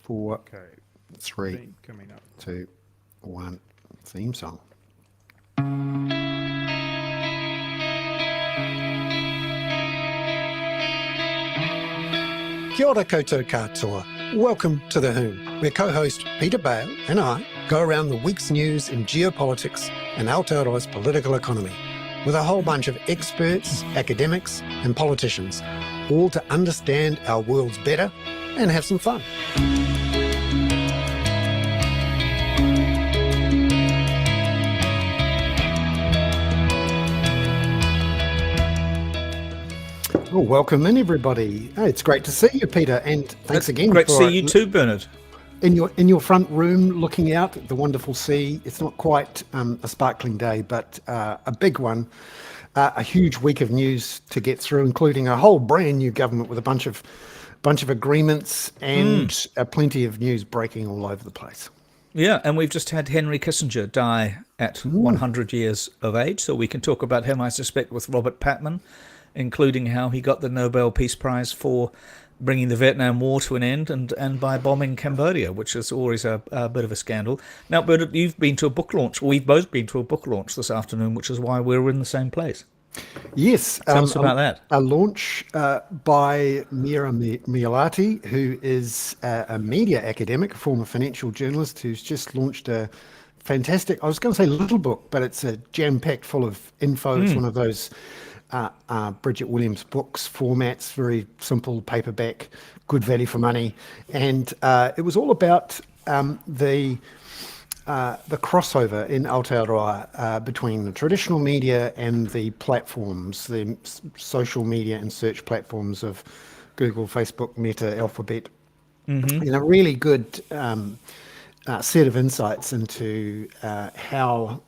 4, Okay. 3, Theme coming up. 2, 1. Theme song. Kia ora koutou katoa. Welcome to the Hoon, where co-host Peter Bale and I go around the week's news in geopolitics and Aotearoa's political economy with a whole bunch of experts, academics and politicians, all to understand our worlds better and have some fun. Well, welcome in, everybody. Hey, it's great to see you, Peter, and thanks again. Great to see you too, Bernard. In your front room, looking out at the wonderful sea. It's not quite a sparkling day, but a big one. A huge week of news to get through, including a whole brand new government with a bunch of agreements and plenty of news breaking all over the place. Yeah, and we've just had Henry Kissinger die at 100 years of age, so we can talk about him, I suspect, with Robert Patman, including how he got the Nobel Peace Prize for bringing the Vietnam War to an end and by bombing Cambodia, which is always a bit of a scandal. Now, Bernard, you've been to a book launch. We've both been to a book launch this afternoon, which is why we're in the same place. Yes. Tell us about that. A launch by Mira Mialati, who is a media academic, a former financial journalist, who's just launched a fantastic, I was going to say little book, but it's a jam-packed full of info. It's one of those Bridget Williams books formats, very simple paperback, good value for money. And it was all about the crossover in Aotearoa between the traditional media and the platforms, the social media and search platforms of Google, Facebook, Meta, Alphabet. And a really good set of insights into how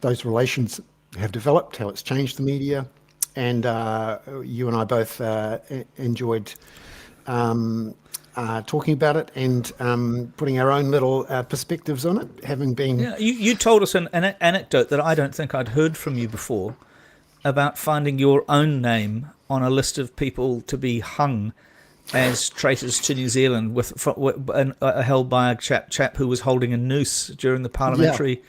those relations have developed, how it's changed the media. And you and I both enjoyed talking about it and putting our own little perspectives on it, having been... Yeah, you told us an anecdote that I don't think I'd heard from you before about finding your own name on a list of people to be hung as traitors to New Zealand, held by a chap who was holding a noose during the Parliamentary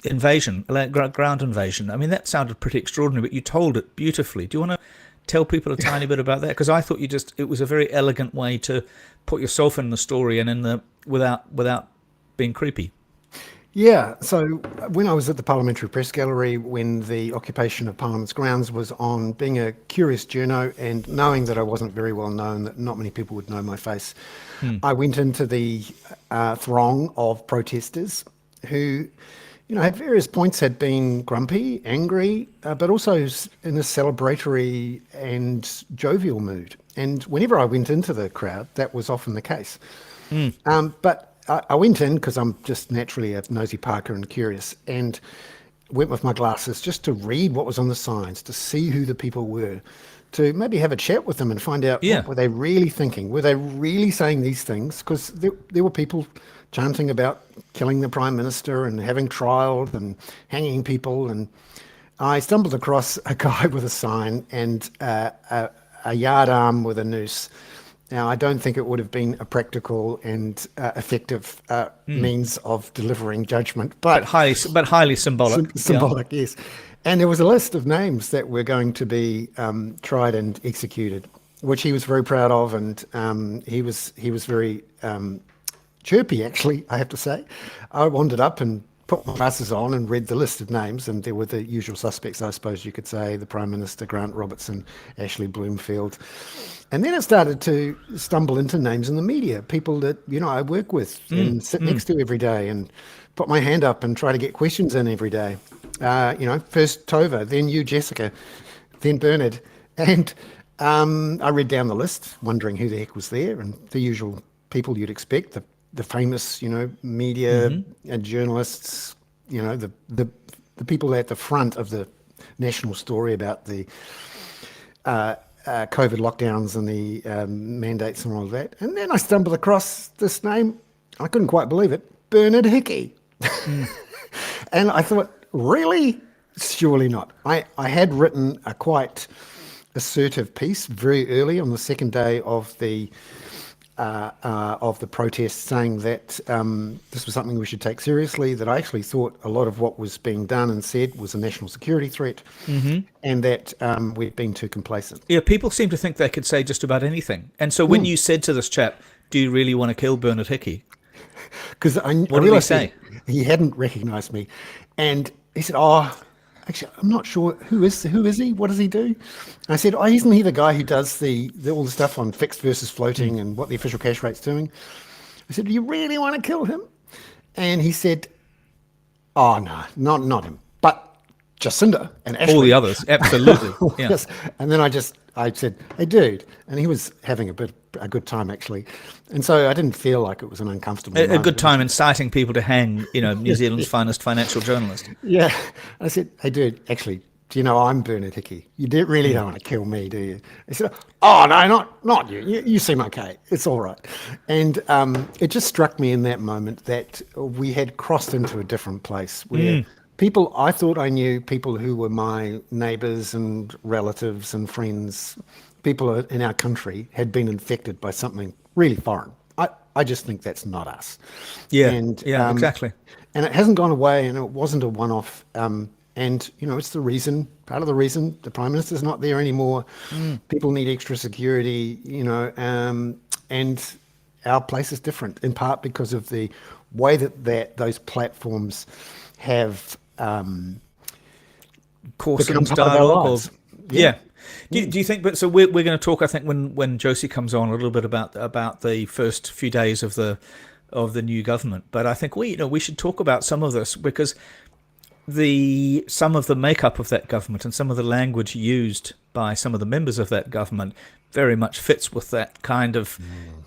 invasion, ground invasion. I mean, that sounded pretty extraordinary, but you told it beautifully. Do you want to tell people a tiny bit about that? Because I thought it was a very elegant way to put yourself in the story and without being creepy. Yeah, so when I was at the Parliamentary Press Gallery, when the occupation of Parliament's grounds was on, being a curious journo and knowing that I wasn't very well known, that not many people would know my face, I went into the throng of protesters who, at various points had been grumpy, angry, but also in a celebratory and jovial mood. And whenever I went into the crowd, that was often the case. But I went in because I'm just naturally a nosy Parker and curious, and went with my glasses just to read what was on the signs, to see who the people were, to maybe have a chat with them and find out what were they really thinking. Were they really saying these things? Because there were people chanting about killing the Prime Minister and having trials and hanging people. And I stumbled across a guy with a sign and a yard arm with a noose. Now, I don't think it would have been a practical and effective means of delivering judgment, but highly symbolic. Symbolic, yes. And there was a list of names that were going to be tried and executed, which he was very proud of, and he was very chirpy, actually, I have to say. I wandered up and put my glasses on and read the list of names, and there were the usual suspects, I suppose you could say, the Prime Minister, Grant Robertson, Ashley Bloomfield. And then it started to stumble into names in the media, people that, I work with and sit next to every day and put my hand up and try to get questions in every day. First Tova, then you, Jessica, then Bernard. And I read down the list, wondering who the heck was there, and the usual people you'd expect, the famous, media and journalists, the people at the front of the national story about the COVID lockdowns and the mandates and all of that. And then I stumbled across this name. I couldn't quite believe it. Bernard Hickey. And I thought, really? Surely not. I had written a quite assertive piece very early on the second day of the of the protests, saying that this was something we should take seriously, that I actually thought a lot of what was being done and said was a national security threat, and that we'd been too complacent. Yeah, people seem to think they could say just about anything. And so when you said to this chap, "Do you really want to kill Bernard Hickey?" Because I What did he realised say? he hadn't recognised me, and he said, "Oh, actually, I'm not sure who is he. What does he do?" And I said, "Oh, isn't he the guy who does all the stuff on fixed versus floating and what the official cash rate's doing?" I said, "Do you really want to kill him?" And he said, "Oh no, not him, but Jacinda and Ashley." All the others, absolutely. Yeah. Yes. And then I said, "Hey, dude," and he was having a good time actually, and so I didn't feel like it was an uncomfortable A moment. good time inciting people to hang, New Zealand's finest financial journalist. Yeah. I said, "Hey, dude, actually, do you know I'm Bernard Hickey? You really don't want to kill me, do you?" He said, "Oh, no, not you. You seem okay. It's all right." And it just struck me in that moment that we had crossed into a different place where people I thought I knew, people who were my neighbours and relatives and friends, people in our country had been infected by something really foreign. I just think that's not us. Yeah, And exactly. and it hasn't gone away, and it wasn't a one-off. And it's part of the reason the Prime Minister's not there anymore. People need extra security, and our place is different, in part because of the way that those platforms have Coarsened become part of our dialogue. lives. Yeah. Do you think? But so we're going to talk. I think when Josie comes on a little bit about the first few days of the new government. But I think we should talk about some of this because some of the makeup of that government and some of the language used by some of the members of that government very much fits with that kind of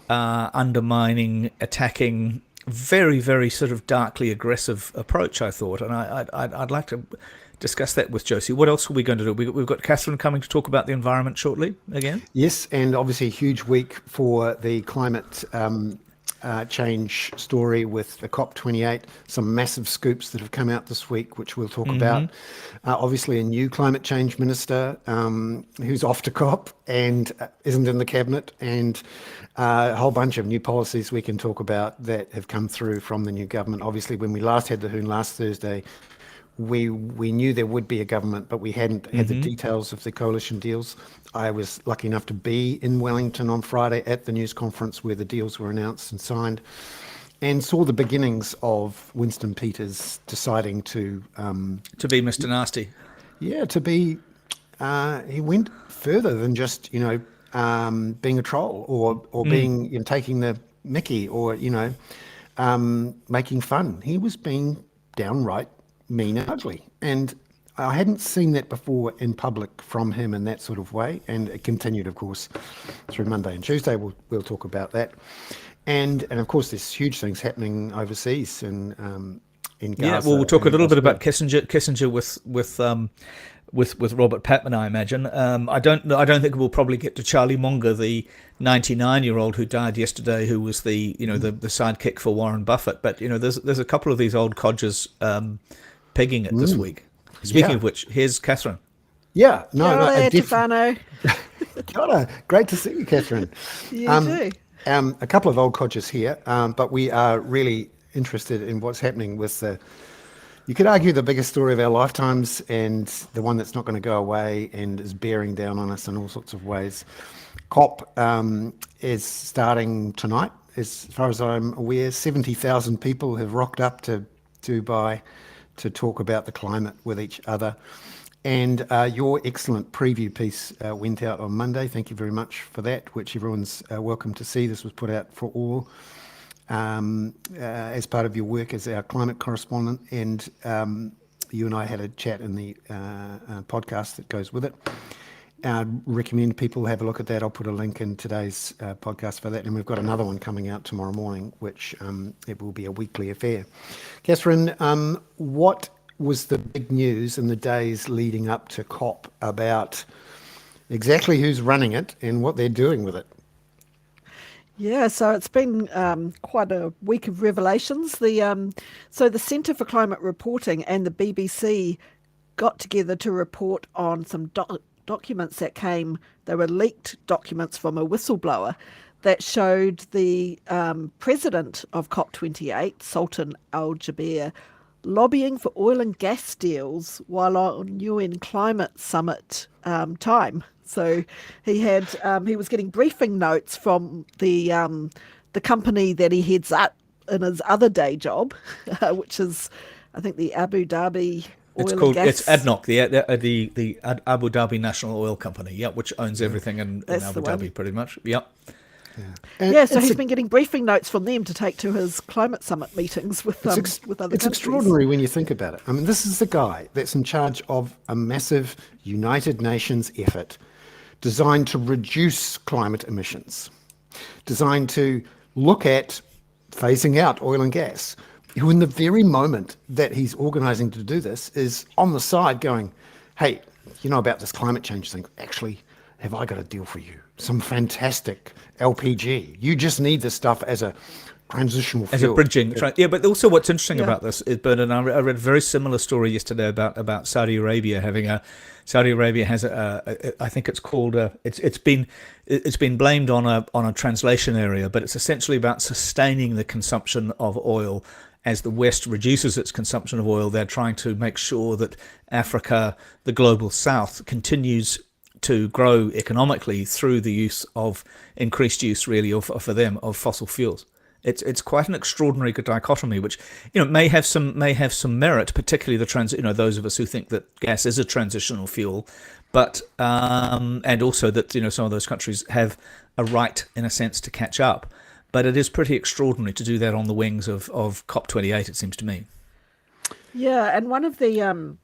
undermining, attacking, very, very sort of darkly aggressive approach, I thought. And I'd like to discuss that with Josie. What else are we going to do? We've got Catherine coming to talk about the environment shortly again. Yes, and obviously a huge week for the climate change story with the COP28, some massive scoops that have come out this week, which we'll talk about. Obviously a new climate change minister who's off to COP and isn't in the cabinet, and a whole bunch of new policies we can talk about that have come through from the new government. Obviously, when we last had the Hoon last Thursday, we knew there would be a government, but we hadn't had the details of the coalition deals. I was lucky enough to be in Wellington on Friday at the news conference where the deals were announced and signed, and saw the beginnings of Winston Peters deciding to be Mr. Nasty. Yeah, to be. He went further than just being a troll or being taking the mickey or making fun. He was being downright mean and ugly, and I hadn't seen that before in public from him in that sort of way, and it continued, of course, through Monday and Tuesday. We'll talk about that, and of course there's huge things happening overseas in Gaza. Yeah, well, we'll talk a little bit about Kissinger with Robert Patman, I imagine. I don't think we'll probably get to Charlie Munger, the 99-year-old who died yesterday, who was the sidekick for Warren Buffett. But there's a couple of these old codgers pegging it this week. Speaking of which, here's Catherine. Yeah, Tefano. Kia ora. Great to see you, Catherine. You too. A couple of old codgers here, but we are really interested in what's happening with you could argue the biggest story of our lifetimes and the one that's not going to go away and is bearing down on us in all sorts of ways. COP is starting tonight. As far as I'm aware, 70,000 people have rocked up to Dubai to talk about the climate with each other. And your excellent preview piece went out on Monday. Thank you very much for that, which everyone's welcome to see. This was put out for all as part of your work as our climate correspondent. And you and I had a chat in the podcast that goes with it. I'd recommend people have a look at that. I'll put a link in today's podcast for that. And we've got another one coming out tomorrow morning, which it will be a weekly affair. Catherine, what was the big news in the days leading up to COP about exactly who's running it and what they're doing with it? Yeah, so it's been quite a week of revelations. So the Centre for Climate Reporting and the BBC got together to report on some documents that came. They were leaked documents from a whistleblower that showed the president of COP28, Sultan Al Jaber, lobbying for oil and gas deals while on UN climate summit time. So he was getting briefing notes from the company that he heads up in his other day job, which is, I think, the Abu Dhabi Oil and Gas. It's ADNOC, the Abu Dhabi National Oil Company, yeah, which owns everything in Abu Dhabi, pretty much. Yep. So he's been getting briefing notes from them to take to his climate summit meetings with other countries. It's extraordinary when you think about it. I mean, this is the guy that's in charge of a massive United Nations effort designed to reduce climate emissions, designed to look at phasing out oil and gas, who in the very moment that he's organising to do this is on the side going, hey, you know about this climate change thing, actually, have I got a deal for you? Some fantastic LPG. You just need this stuff as a transitional fuel. As a bridging. Yeah, but also what's interesting about this is, Bernard, I read a very similar story yesterday about Saudi Arabia having Saudi Arabia has I think it's called it's been blamed on a translation area, but it's essentially about sustaining the consumption of oil. As the West reduces its consumption of oil, they're trying to make sure that Africa, the global South, continues to grow economically through the use of increased use, really, for them, of fossil fuels. It's quite an extraordinary dichotomy, which may have some merit, particularly those of us who think that gas is a transitional fuel, but and also that some of those countries have a right, in a sense, to catch up. But it is pretty extraordinary to do that on the wings of COP28, it seems to me. Yeah, and one of the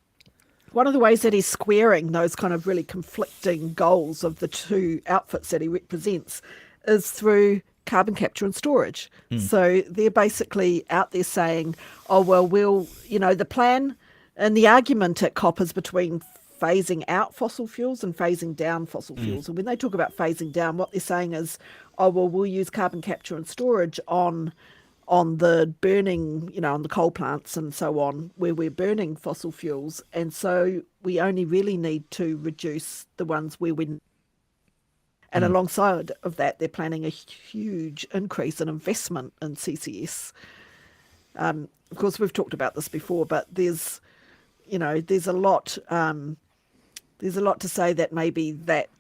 ways that he's squaring those kind of really conflicting goals of the two outfits that he represents is through carbon capture and storage. So they're basically out there saying, oh, well, the plan and the argument at COP is between phasing out fossil fuels and phasing down fossil fuels. And when they talk about phasing down, what they're saying is, oh, well, we'll use carbon capture and storage on the burning, on the coal plants and so on, where we're burning fossil fuels. And so we only really need to reduce the ones where we're. And alongside of that, they're planning a huge increase in investment in CCS. Of course, we've talked about this before, but there's a lot to say that maybe that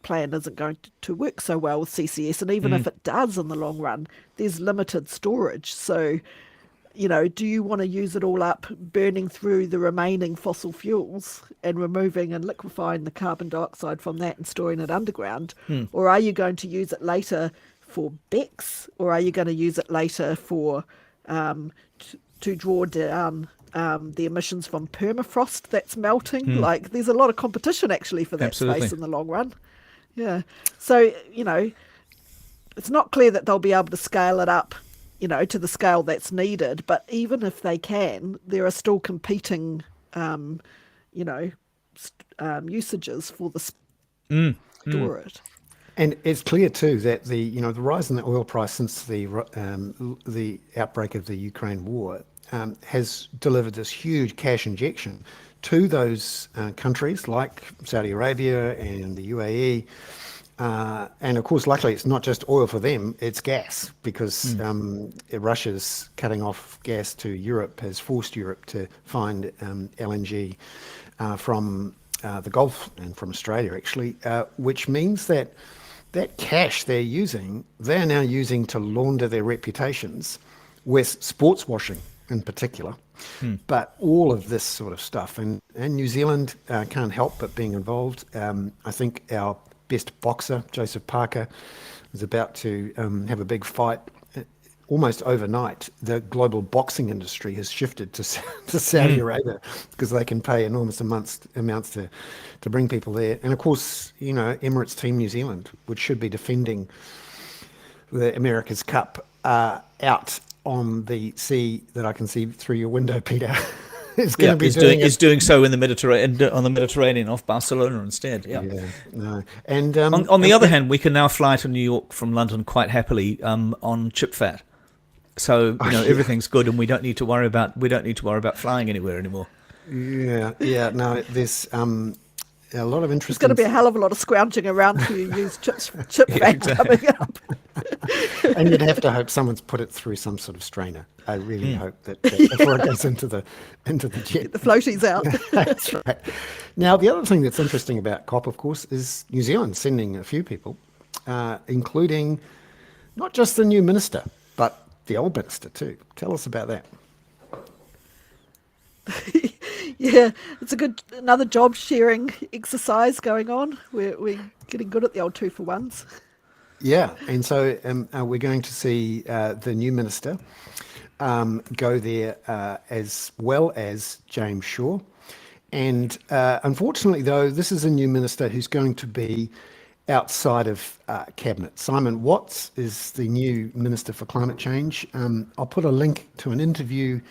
plan isn't going to work so well with CCS. And even if it does in the long run, there's limited storage. So, do you want to use it all up burning through the remaining fossil fuels and removing and liquefying the carbon dioxide from that and storing it underground? Or are you going to use it later for BECCS? Or are you going to use it later for to draw down the emissions from permafrost that's melting? Like, there's a lot of competition actually for that space in the long run. Yeah. So, it's not clear that they'll be able to scale it up, to the scale that's needed. But even if they can, there are still competing, usages for the store it. And it's clear too that the rise in the oil price since the outbreak of the Ukraine war has delivered this huge cash injection to those countries like Saudi Arabia and the UAE. And of course, luckily, it's not just oil for them, it's gas, because Russia's cutting off gas to Europe has forced Europe to find LNG from the Gulf and from Australia, actually, which means that cash they're now using to launder their reputations with sports washing in particular. But all of this sort of stuff, and New Zealand can't help but being involved. I think our best boxer, Joseph Parker, is about to have a big fight. Almost overnight, the global boxing industry has shifted to Saudi Arabia because they can pay enormous amounts to bring people there. And of course, Emirates Team New Zealand, which should be defending the America's Cup out on the sea that I can see through your window, Peter. Is doing so in the Mediterranean off Barcelona instead. Yeah. No. And on the other hand, we can now fly to New York from London quite happily on chip fat. So everything's good, and we don't need to worry about flying anywhere anymore. Yeah. No, there's a lot of interest. There's going to be a hell of a lot of scrounging around to use chip fat coming up. And you'd have to hope someone's put it through some sort of strainer. I really hope that before it goes into the jet. The floaties out. That's right. Now, the other thing that's interesting about COP, of course, is New Zealand sending a few people, including not just the new minister, but the old minister too. Tell us about that. Yeah, it's another job sharing exercise going on. We're getting good at the old 2-for-1s. Yeah, and so we're going to see the new minister go there as well as James Shaw. And unfortunately, though, this is a new minister who's going to be outside of cabinet. Simon Watts is the new Minister for Climate Change. I'll put a link to an interview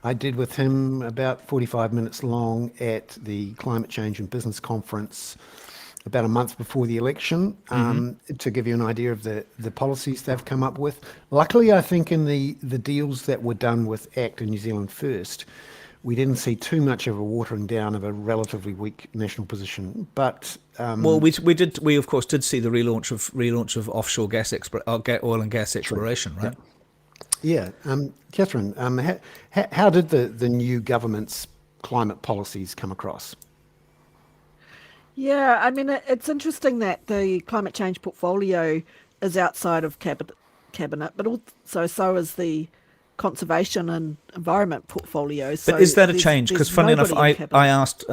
I did with him about 45 minutes long at the Climate Change and Business Conference about a month before the election, to give you an idea of the policies they've come up with. Luckily, I think in the deals that were done with ACT and New Zealand First, we didn't see too much of a watering down of a relatively weak national position. But well, we of course did see the relaunch of offshore oil and gas exploration, right? Yeah, Catherine, how did the new government's climate policies come across? Yeah, I mean, it's interesting that the climate change portfolio is outside of cabinet, but also so is the conservation and environment portfolio. So but is that a change? Because funny enough, I asked,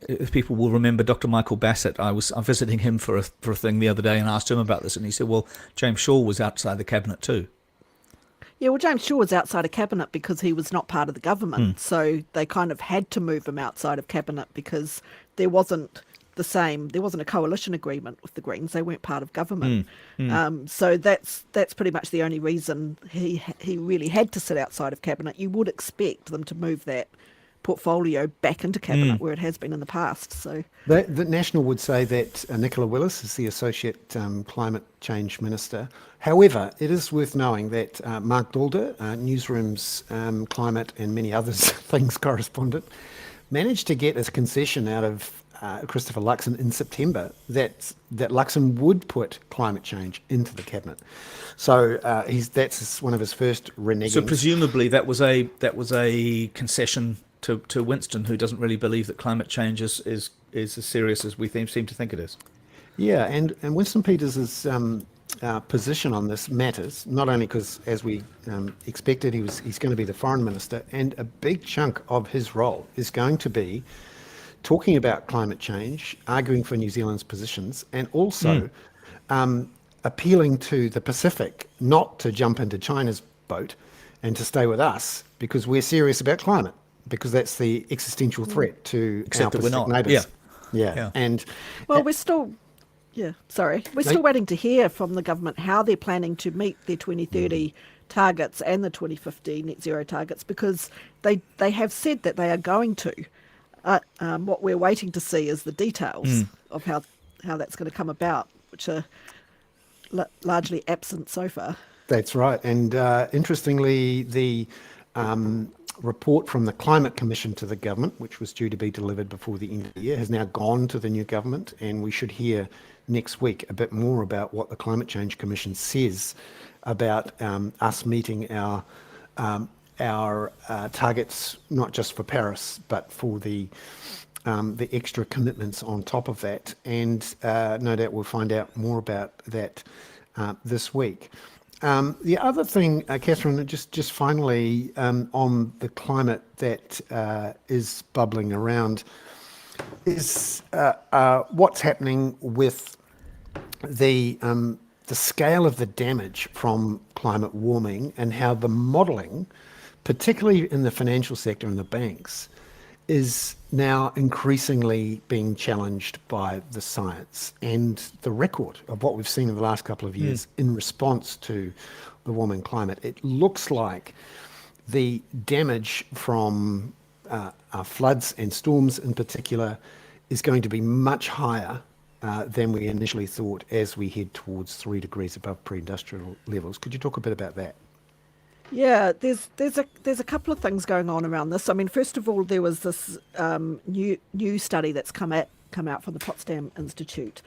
if people will remember, Dr. Michael Bassett. I'm visiting him for a thing the other day and asked him about this, and he said, well, James Shaw was outside the cabinet too. Yeah, well, James Shaw was outside of cabinet because he was not part of the government. So they kind of had to move him outside of cabinet because there wasn't a coalition agreement with the Greens. They weren't part of government. So that's pretty much the only reason he really had to sit outside of cabinet. You would expect them to move that portfolio back into cabinet where it has been in the past. So the National would say that Nicola Willis is the Associate Climate Change Minister. However, it is worth knowing that Mark Dalder, Newsroom's climate and many others things correspondent, managed to get a concession out of Christopher Luxon in September that Luxon would put climate change into the cabinet. So that's one of his first renegings. So presumably that was a concession to Winston, who doesn't really believe that climate change is as serious as we seem to think it is. Yeah, and Winston Peters' position on this matters, not only because, as we expected, he's going to be the foreign minister, and a big chunk of his role is going to be talking about climate change, arguing for New Zealand's positions, and also appealing to the Pacific not to jump into China's boat and to stay with us because we're serious about climate, because that's the existential threat to our Pacific neighbours. Yeah. And well, we're still waiting to hear from the government how they're planning to meet their 2030 targets and the 2050 net zero targets, because they have said that they are going to. What we're waiting to see is the details of how that's going to come about, which are largely absent so far. That's right. And interestingly, the report from the Climate Commission to the government, which was due to be delivered before the end of the year, has now gone to the new government, and we should hear next week a bit more about what the Climate Change Commission says about us meeting our targets, not just for Paris, but for the extra commitments on top of that. And no doubt we'll find out more about that this week. The other thing, Catherine, just finally on the climate that is bubbling around is what's happening with the scale of the damage from climate warming, and how the modelling, particularly in the financial sector and the banks, is now increasingly being challenged by the science and the record of what we've seen in the last couple of years in response to the warming climate. It looks like the damage from floods and storms in particular is going to be much higher than we initially thought as we head towards 3 degrees above pre-industrial levels. Could you talk a bit about that? Yeah, there's a couple of things going on around this. I mean, first of all, there was this new study that's come out from the Potsdam Institute,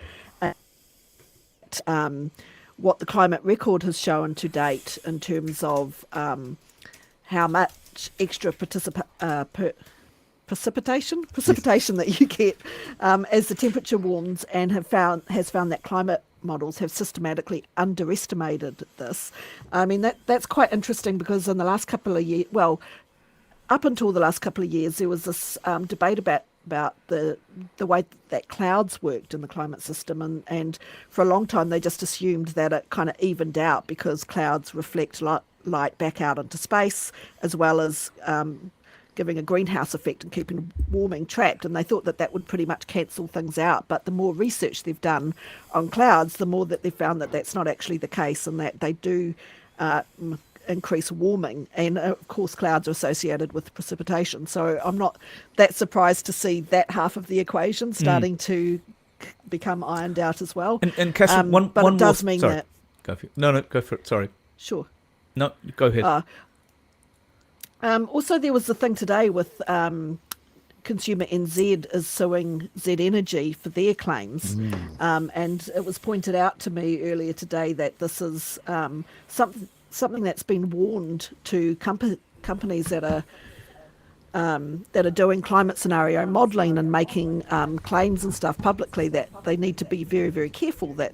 what the climate record has shown to date in terms of how much extra precipitation that you get as the temperature warms, and has found that climate models have systematically underestimated this. I mean, that's quite interesting, because in the last couple of years, well, up until the last couple of years, there was this debate about the way that clouds worked in the climate system, and for a long time they just assumed that it kind of evened out, because clouds reflect light back out into space, as well as giving a greenhouse effect and keeping warming trapped, and they thought that would pretty much cancel things out. But the more research they've done on clouds, the more that they've found that that's not actually the case, and that they do increase warming. And of course clouds are associated with precipitation, so I'm not that surprised to see that half of the equation starting to become ironed out as well. And Catherine, one it does more, mean sorry. that... Go for it. No, go for it, sorry. Sure. No, go ahead. Also, there was the thing today with Consumer NZ is suing Z Energy for their claims. And it was pointed out to me earlier today that this is something that's been warned to companies that are doing climate scenario modelling and making claims and stuff publicly, that they need to be very, very careful that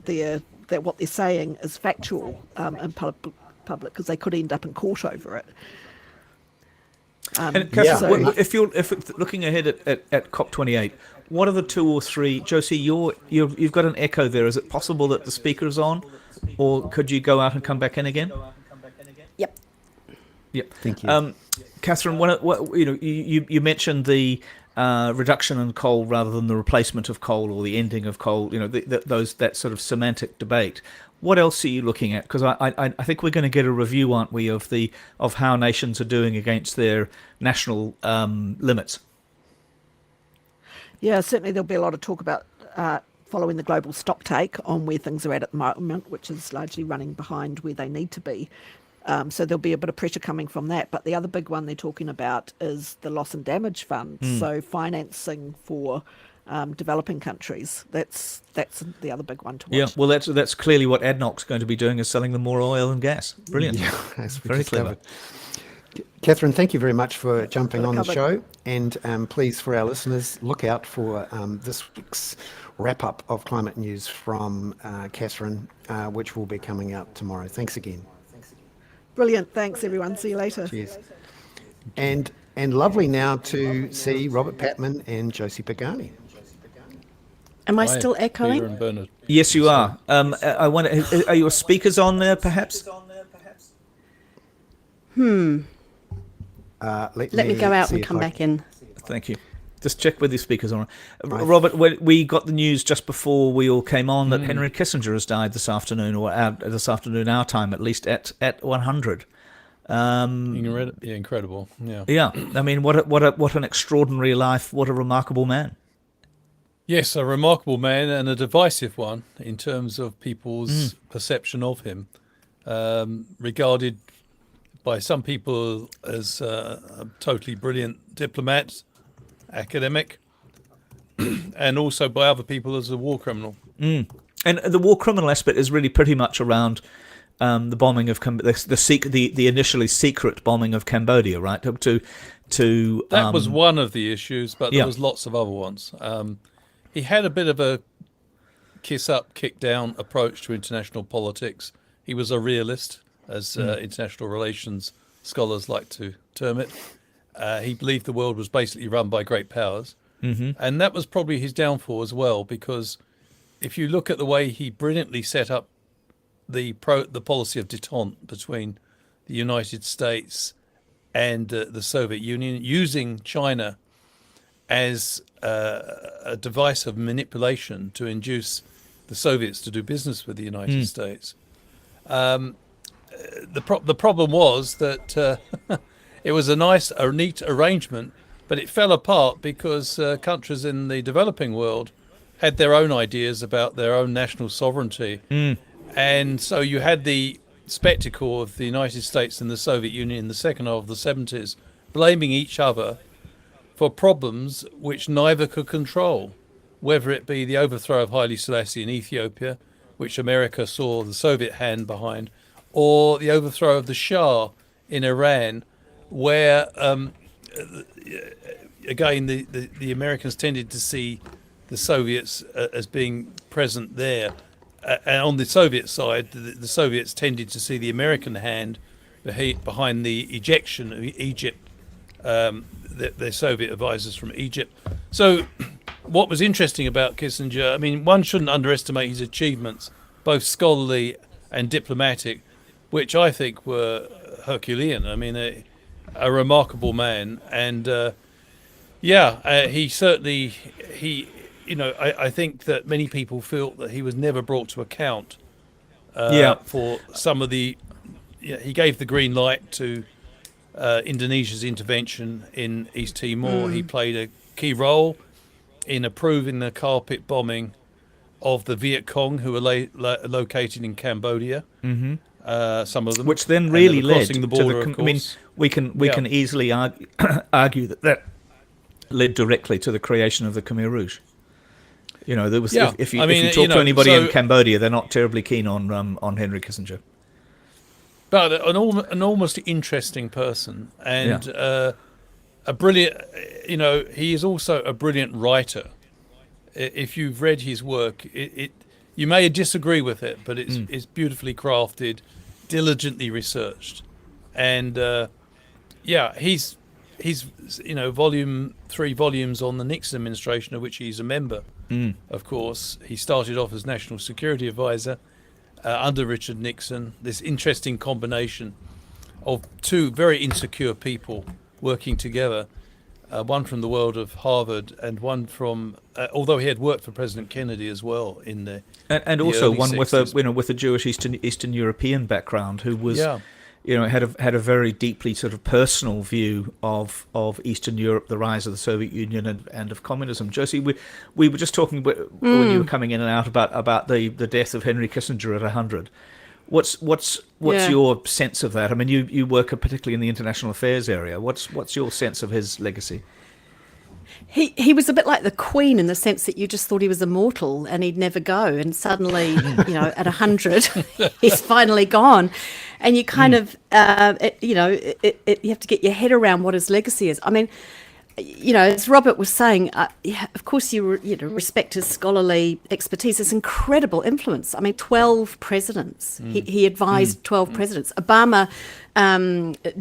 what they're saying is factual in public, because they could end up in court over it. And Catherine, if you're looking ahead at COP28, what are the 2 or 3? Josie, you've got an echo there. Is it possible that the speaker is on, or could you go out and come back in again? Yep. Thank you. Catherine, you mentioned the reduction in coal rather than the replacement of coal, or the ending of coal. That sort of semantic debate. What else are you looking at? Because I think we're going to get a review, aren't we, of how nations are doing against their national limits? Yeah, certainly there'll be a lot of talk about following the global stocktake on where things are at the moment, which is largely running behind where they need to be. So there'll be a bit of pressure coming from that. But the other big one they're talking about is the loss and damage fund. So financing for developing countries. That's the other big one to watch. Yeah, well, that's clearly what ADNOC's going to be doing, is selling them more oil and gas. Brilliant. Yeah, as we Very discovered. clever. Catherine, thank you very much for jumping on the show. And please, for our listeners, look out for this week's wrap-up of climate news from Catherine, which will be coming out tomorrow. Thanks again. Brilliant. Thanks, everyone. See you later. Cheers. And lovely now to see Robert Patman and Josie Pagani. Am I Hi, still Peter echoing? and Bernard. Yes, you are. I wonder, are your speakers on there, perhaps? Let Let me go out see and if come I- back in. Thank you. Just check with your speakers on. Robert, we got the news just before we all came on that Henry Kissinger has died this afternoon, or this afternoon our time, at least at 100. Incredible. Yeah. Yeah, I mean, what an extraordinary life! What a remarkable man. Yes, a remarkable man, and a divisive one in terms of people's perception of him. Regarded by some people as a totally brilliant diplomat, academic, and also by other people as a war criminal. And the war criminal aspect is really pretty much around the bombing of the initially secret bombing of Cambodia, right? That was one of the issues, but there Yeah. was lots of other ones. He had a bit of a kiss up, kick down approach to international politics. He was a realist, as international relations scholars like to term it. He believed the world was basically run by great powers. And that was probably his downfall as well, because if you look at the way he brilliantly set up the policy of détente between the United States and the Soviet Union, using China as a device of manipulation to induce the Soviets to do business with the United States. The problem was that it was a neat arrangement, but it fell apart because countries in the developing world had their own ideas about their own national sovereignty. And so you had the spectacle of the United States and the Soviet Union in the second half of the 70s blaming each other for problems which neither could control, whether it be the overthrow of Haile Selassie in Ethiopia, which America saw the Soviet hand behind, or the overthrow of the Shah in Iran, where again the Americans tended to see the Soviets as being present there, and on the Soviet side, the Soviets tended to see the American hand behind the ejection of Egypt, their Soviet advisors from Egypt. So what was interesting about Kissinger, I mean, one shouldn't underestimate his achievements, both scholarly and diplomatic, which I think were Herculean. I mean, a remarkable man. And he certainly, I think that many people feel that he was never brought to account for some of the, he gave the green light to Indonesia's intervention in East Timor. He played a key role in approving the carpet bombing of the Viet Cong, who were located in Cambodia. Mm-hmm. Some of them, which then really led the to border, the. I mean, we can easily argue that led directly to the creation of the Khmer Rouge. You know, there was if you talk to anybody in Cambodia, they're not terribly keen on Henry Kissinger. But an almost interesting person, and a brilliant. He is also a brilliant writer. If you've read his work, you may disagree with it, but it's beautifully crafted, diligently researched, and he's 3 volumes on the Nixon administration, of which he's a member. Of course, he started off as National Security Advisor under Richard Nixon. This interesting combination of 2 very insecure people working together. One from the world of Harvard, and one from, although he had worked for President Kennedy as well in the and the also early one 60s. with a Jewish Eastern European background, who was had a very deeply sort of personal view of Eastern Europe, the rise of the Soviet Union, and of communism. Josie, we were just talking when you were coming in and out about the death of Henry Kissinger at 100. What's your sense of that? I mean, you work particularly in the international affairs area. What's your sense of his legacy? He was a bit like the Queen in the sense that you just thought he was immortal and he'd never go, and suddenly, at 100, he's finally gone, and you kind of, you have to get your head around what his legacy is. I mean, as Robert was saying, of course you respect his scholarly expertise, his incredible influence. I mean, 12 presidents. He advised 12 presidents. Obama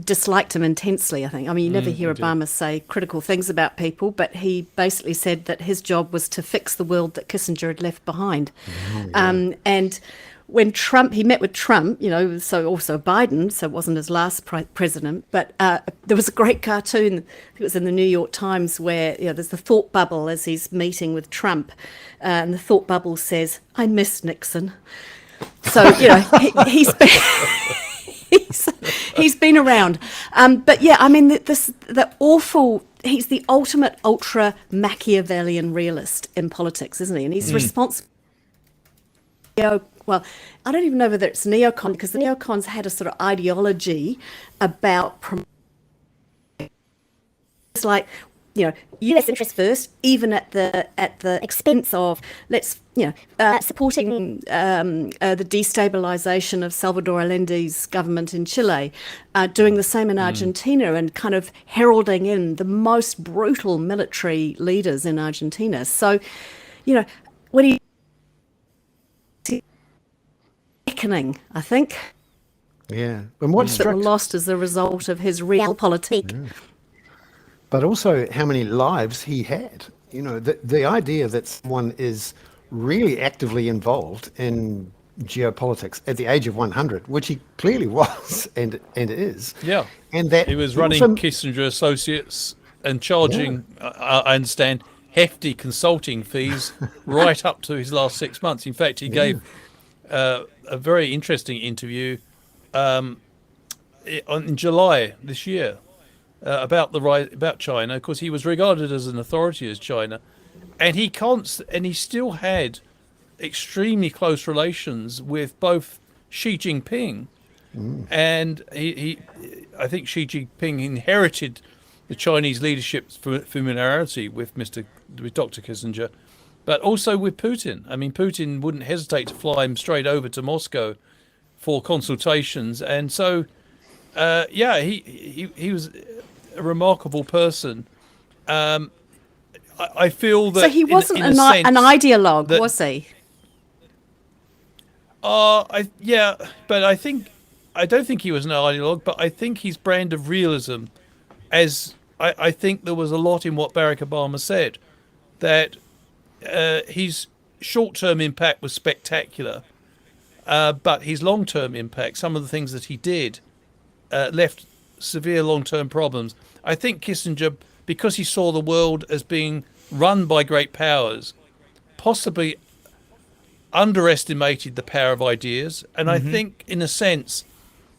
disliked him intensely, I think. I mean, you never hear Obama say critical things about people, but he basically said that his job was to fix the world that Kissinger had left behind. And when he met with Trump, so also Biden, so it wasn't his last president, but there was a great cartoon, I think it was in the New York Times, where there's the thought bubble as he's meeting with Trump, and the thought bubble says, "I miss Nixon." So, he's been... he's been around. But yeah, I mean, he's the ultimate ultra Machiavellian realist in politics, isn't he? And he's responsible. Well, I don't even know whether it's neocon, because the neocons had a sort of ideology about it's like, U.S. interest first, even at the expense of supporting the destabilization of Salvador Allende's government in Chile, doing the same in Argentina, and kind of heralding in the most brutal military leaders in Argentina. So, when he reckoning, I think. Yeah, and what that were lost as a result of his realpolitik. Yeah. But also how many lives he had. The idea that someone is really actively involved in geopolitics at the age of 100, which he clearly was and is. Yeah, and that he was running Kissinger Associates and charging, I understand, hefty consulting fees right up to his last 6 months. In fact, he gave a very interesting interview in July this year about China. Of course, he was regarded as an authority as China, and he still had extremely close relations with both Xi Jinping, and I think Xi Jinping inherited the Chinese leadership's familiarity with Dr. Kissinger, but also with Putin. I mean, Putin wouldn't hesitate to fly him straight over to Moscow for consultations, and so he was a remarkable person. I feel that So he wasn't in a sense an ideologue, that- was he? But I don't think he was an ideologue, but I think his brand of realism, as I think there was a lot in what Barack Obama said, that his short-term impact was spectacular, but his long-term impact, some of the things that he did, left severe long-term problems. I think Kissinger, because he saw the world as being run by great powers, possibly underestimated the power of ideas. And I think, in a sense,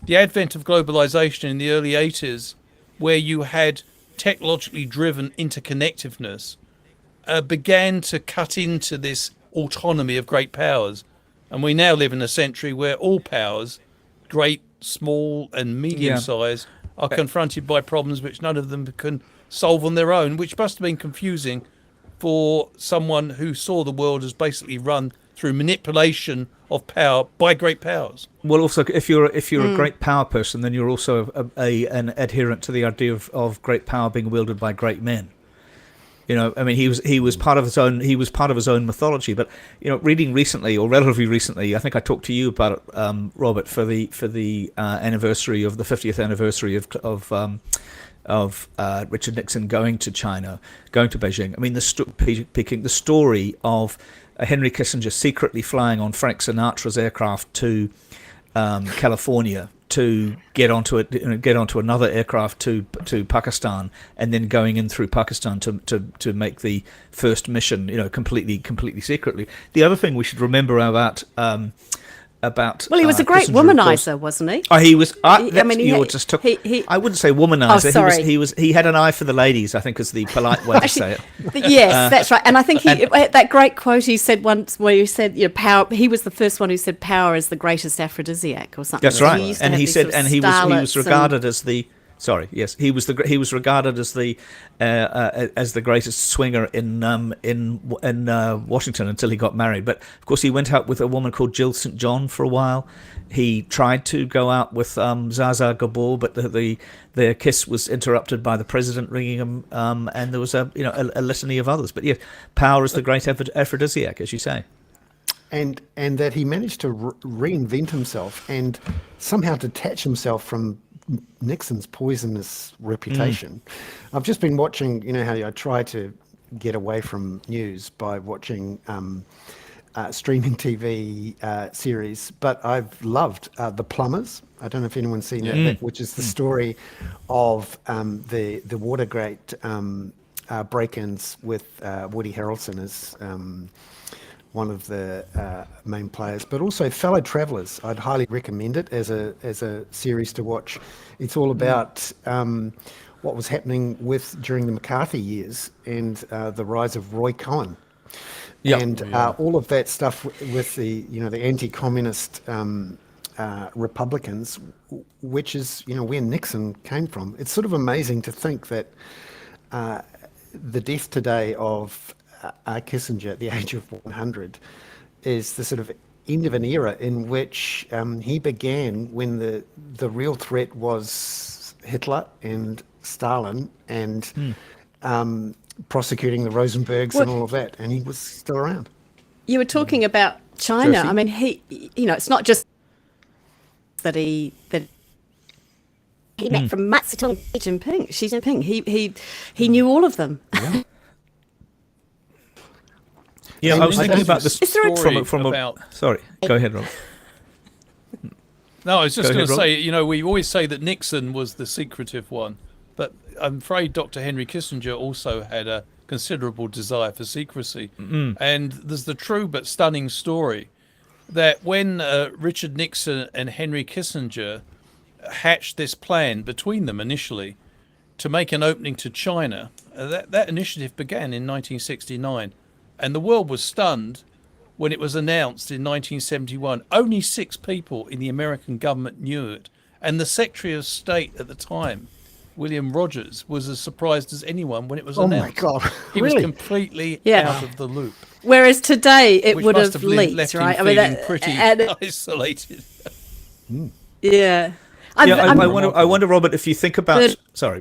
the advent of globalization in the early 80s, where you had technologically driven interconnectiveness, began to cut into this autonomy of great powers. And we now live in a century where all powers, great, small and medium size, are confronted by problems which none of them can solve on their own, which must have been confusing for someone who saw the world as basically run through manipulation of power by great powers. Well, also, if you're a great power person, then you're also an adherent to the idea of great power being wielded by great men. You know, I mean, he was part of his own mythology. But reading recently, or relatively recently, I think I talked to you about it, Robert, for the anniversary of the 50th anniversary of Richard Nixon going to Beijing. I mean, the story of Henry Kissinger secretly flying on Frank Sinatra's aircraft to California to get onto another aircraft to Pakistan, and then going in through Pakistan to make the first mission, completely secretly. The other thing we should remember about Well, he was a great Kissinger, womanizer, wasn't he? Oh, he was. I wouldn't say womanizer. Oh, sorry. He had an eye for the ladies, I think, is the polite way to say it. Yes, that's right. And I think that great quote he said once, where he said, power. He was the first one who said power is the greatest aphrodisiac, or something. That's So right. he used to And have he these said, sort of and he was starlets regarded as the. Sorry, yes, he was regarded as the greatest swinger in Washington until he got married. But of course, he went out with a woman called Jill St. John for a while. He tried to go out with Zsa Gabor, but their kiss was interrupted by the president ringing him, and there was a litany of others. But yes, power is the great aphrodisiac, as you say. And that he managed to reinvent himself and somehow detach himself from Nixon's poisonous reputation. I've just been watching, how I try to get away from news by watching streaming TV series, but I've loved The Plumbers. I don't know if anyone's seen that, which is the story of the Watergate break-ins with Woody Harrelson as one of the main players, but also Fellow Travellers. I'd highly recommend it as a series to watch. It's all about what was happening during the McCarthy years and the rise of Roy Cohn. Yep. And all of that stuff with the anti-communist Republicans, which is where Nixon came from. It's sort of amazing to think that the death today of Kissinger at the age of 100 is the sort of end of an era in which he began when the real threat was Hitler and Stalin and prosecuting the Rosenbergs and all of that, and he was still around. You were talking about China. Josie? I mean, he, it's not just that he met from Mao Zedong, Xi Jinping. He knew all of them. Yeah, I was thinking about this story from about. Sorry, go ahead, Rob. No, I was just going to Rob. say, we always say that Nixon was the secretive one, but I'm afraid Dr. Henry Kissinger also had a considerable desire for secrecy. And there's the true but stunning story that when Richard Nixon and Henry Kissinger hatched this plan between them initially to make an opening to China, that initiative began in 1969. And the world was stunned when it was announced in 1971. Only 6 people in the American government knew it. And the Secretary of State at the time William Rogers, was as surprised as anyone when it was Oh my announced. God! He Really? was completely Yeah. out of the loop, Whereas today it which would must have have leaked, left right? him feeling pretty and isolated. yeah. I wonder, Robert, if you think about. But- Sorry,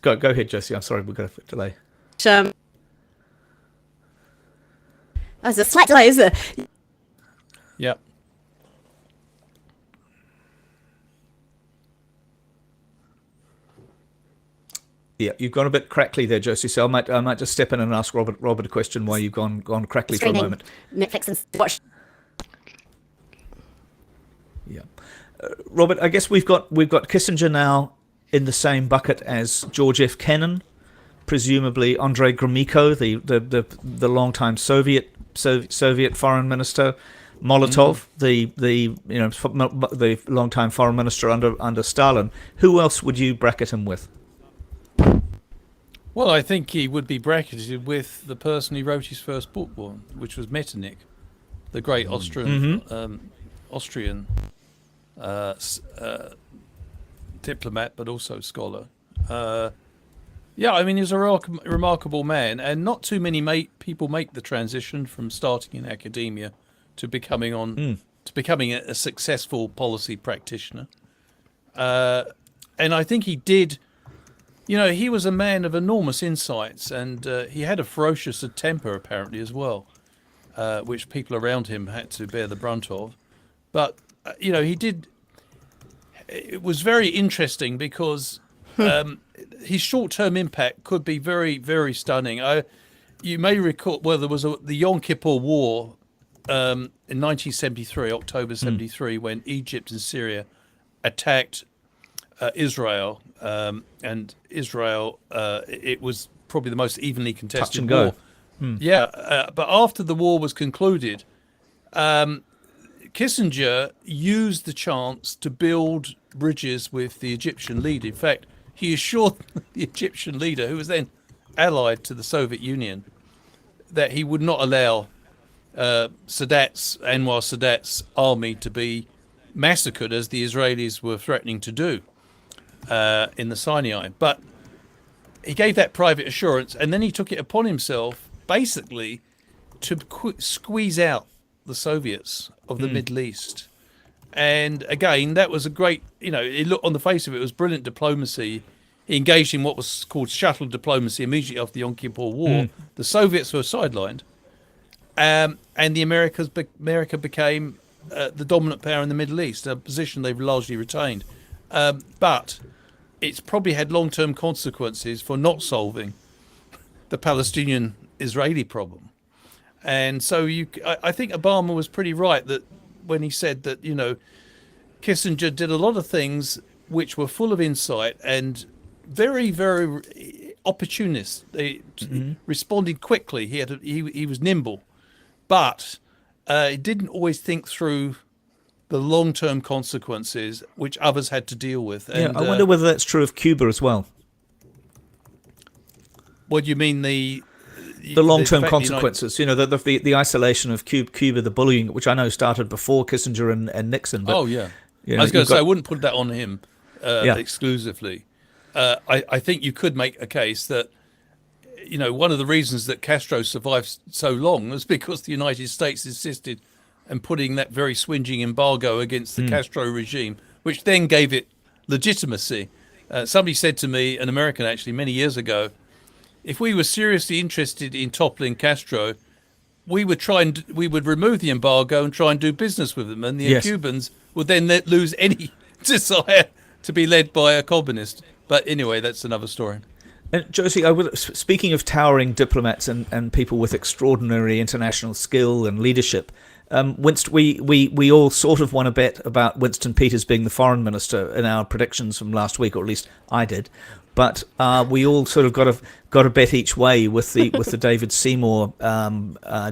go ahead, Josie. I'm sorry, we've got a delay. There's a slight delay, is there? Yeah. Yeah, you've gone a bit crackly there, Josie. So I might just step in and ask Robert a question while you've gone crackly for a moment. Netflix and watch. Yeah, Robert. I guess we've got Kissinger now in the same bucket as George F. Kennan, presumably Andrei Gromyko, the longtime Soviet foreign minister, Molotov, the longtime foreign minister under Stalin. Who else would you bracket him with? Well, I think he would be bracketed with the person he wrote his first book on, which was Metternich, the great Austrian diplomat, but also scholar. Yeah, I mean, he's a remarkable man, and not too many people make the transition from starting in academia to becoming a successful policy practitioner. And I think he did. You know, he was a man of enormous insights, and he had a ferocious temper, apparently, as well, which people around him had to bear the brunt of. But, you know, it was very interesting because his short-term impact could be very, very stunning. You may recall, well, there was the Yom Kippur War in 1973, October 73, when Egypt and Syria attacked Israel, and Israel, it was probably the most evenly contested Touch and go. war. Yeah, but after the war was concluded, Kissinger used the chance to build bridges with the Egyptian leader. In fact, he assured the Egyptian leader, who was then allied to the Soviet Union, that he would not allow Anwar Sadat's army to be massacred as the Israelis were threatening to do in the Sinai. But he gave that private assurance, and then he took it upon himself basically to squeeze out the Soviets of the Middle East. And again, that was a great, it looked on the face of it was brilliant diplomacy. He engaged in what was called shuttle diplomacy immediately after the Yom Kippur War. The Soviets were sidelined, and America became the dominant power in the Middle East, a position they've largely retained. But it's probably had long-term consequences for not solving the Palestinian-Israeli problem. And so I think Obama was pretty right that when he said that, Kissinger did a lot of things which were full of insight and very, very opportunist. They responded quickly. He was nimble, but he didn't always think through the long-term consequences which others had to deal with. And, I wonder whether that's true of Cuba as well. What do you mean the long-term fact consequences? The isolation of Cuba, the bullying, which I know started before Kissinger and Nixon. But, I was going to say I wouldn't put that on him exclusively. I think you could make a case that one of the reasons that Castro survived so long was because the United States insisted on putting that very swingeing embargo against the Castro regime, which then gave it legitimacy. Somebody said to me, an American actually, many years ago, if we were seriously interested in toppling Castro, we would remove the embargo and try and do business with them, and the Cubans would then lose any desire to be led by a communist. But anyway, that's another story. And Josie, speaking of towering diplomats and people with extraordinary international skill and leadership, we all sort of won a bet about Winston Peters being the foreign minister in our predictions from last week, or at least I did. But we all sort of got a bet each way with the David Seymour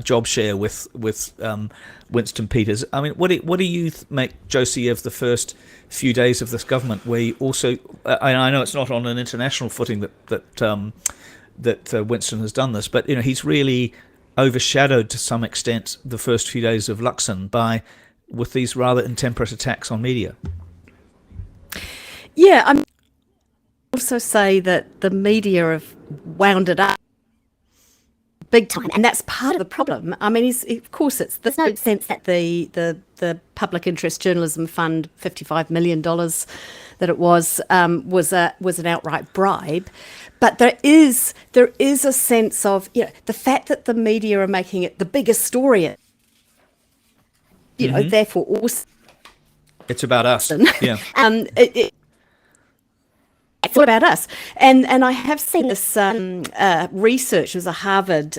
job share with Winston Peters. I mean, what do you make, Josie, of the first few days of this government? Where you also, I know it's not on an international footing that Winston has done this, but he's really overshadowed to some extent the first few days of Luxon with these rather intemperate attacks on media. Yeah, also say that the media have wound it up big time, and that's part of the problem. I mean, of course, there's no sense that the Public Interest Journalism Fund, $55 million that it was an outright bribe. But there is a sense of, the fact that the media are making it the biggest story, therefore also It's about us. Yeah. It's all about us. And I have seen this research. It was a Harvard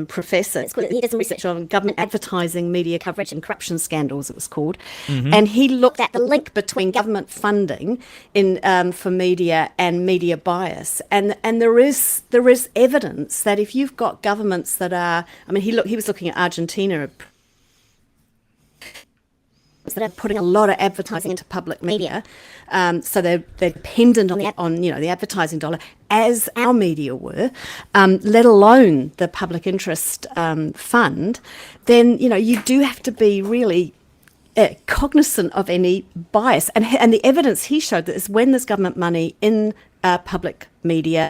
professor. He did some research on government advertising, media coverage, and corruption scandals, it was called. And he looked at the link between government funding for media and media bias. And there is evidence that if you've got governments that are, he was looking at Argentina, that are putting a lot of advertising into public media, so they're dependent on the advertising dollar, as our media were, let alone the public interest fund. Then you do have to be really cognizant of any bias, and the evidence he showed that is when there's government money in public media,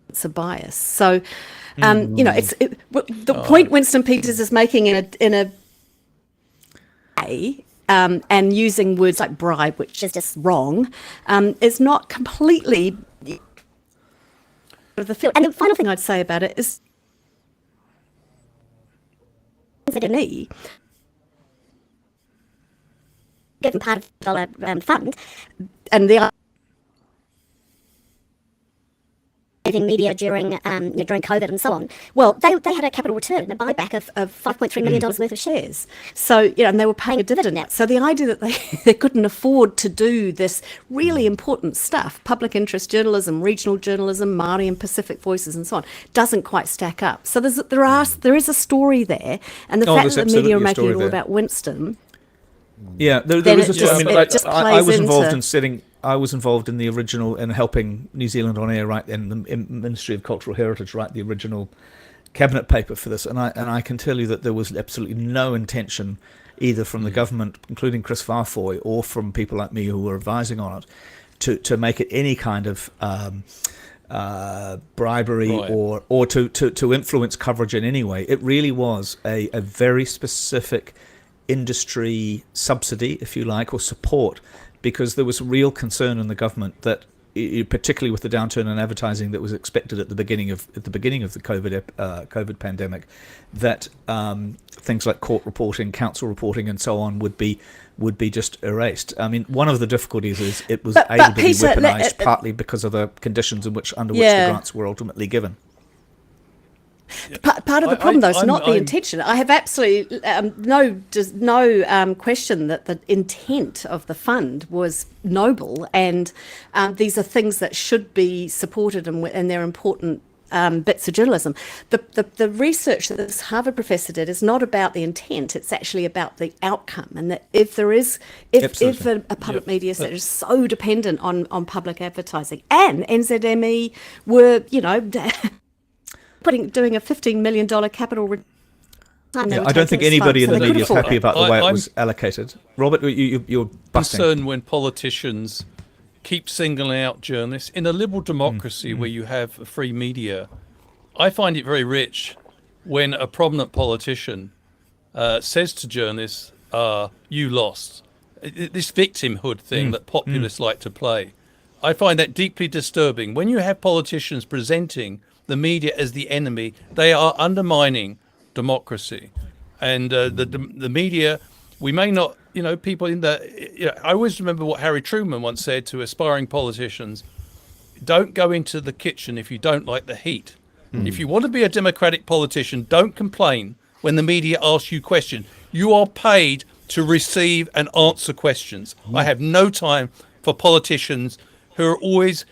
it's a bias. So the point Winston Peters is making in a and using words like bribe, which is just wrong, is not completely the field. And the final thing I'd say about it is given part of the fund, and the media during COVID and so on. Well, they had a capital return, a buyback of $5.3 million worth of shares. So, and they were paying a dividend out. So the idea that they couldn't afford to do this really important stuff, public interest journalism, regional journalism, Māori and Pacific Voices and so on, doesn't quite stack up. So there is a story there. And the fact that the media are making it all about Winston. Yeah, there is a story. I was involved in the original, in helping New Zealand On Air write, and the Ministry of Cultural Heritage write the original cabinet paper for this, and I can tell you that there was absolutely no intention, either from the government, including Chris Farfoy, or from people like me who were advising on it, to make it any kind of bribery or to influence coverage in any way. It really was a very specific industry subsidy, if you like, or support, because there was real concern in the government that, particularly with the downturn in advertising that was expected at the beginning of the COVID pandemic, that things like court reporting, council reporting, and so on would be just erased. I mean, one of the difficulties is it was able to be weaponized partly because of the conditions under which the grants were ultimately given. Part of the problem, though, is not the intention. I have absolutely no question that the intent of the fund was noble, and these are things that should be supported, and they're important bits of journalism. The research that this Harvard professor did is not about the intent; it's actually about the outcome. And that if a public media sector is so dependent on public advertising, and NZME were, doing a $15 million capital return. I don't think anybody in the media is happy about the way it was allocated. Robert, you're busting. Concerned when politicians keep singling out journalists. In a liberal democracy where you have a free media, I find it very rich when a prominent politician says to journalists, you lost. This victimhood thing that populists like to play. I find that deeply disturbing. When you have politicians presenting the media as the enemy, they are undermining democracy. And the media, we may not, people in the, I always remember what Harry Truman once said to aspiring politicians: don't go into the kitchen if you don't like the heat. If you want to be a democratic politician, don't complain when the media asks you questions. You are paid to receive and answer questions. I have no time for politicians who are always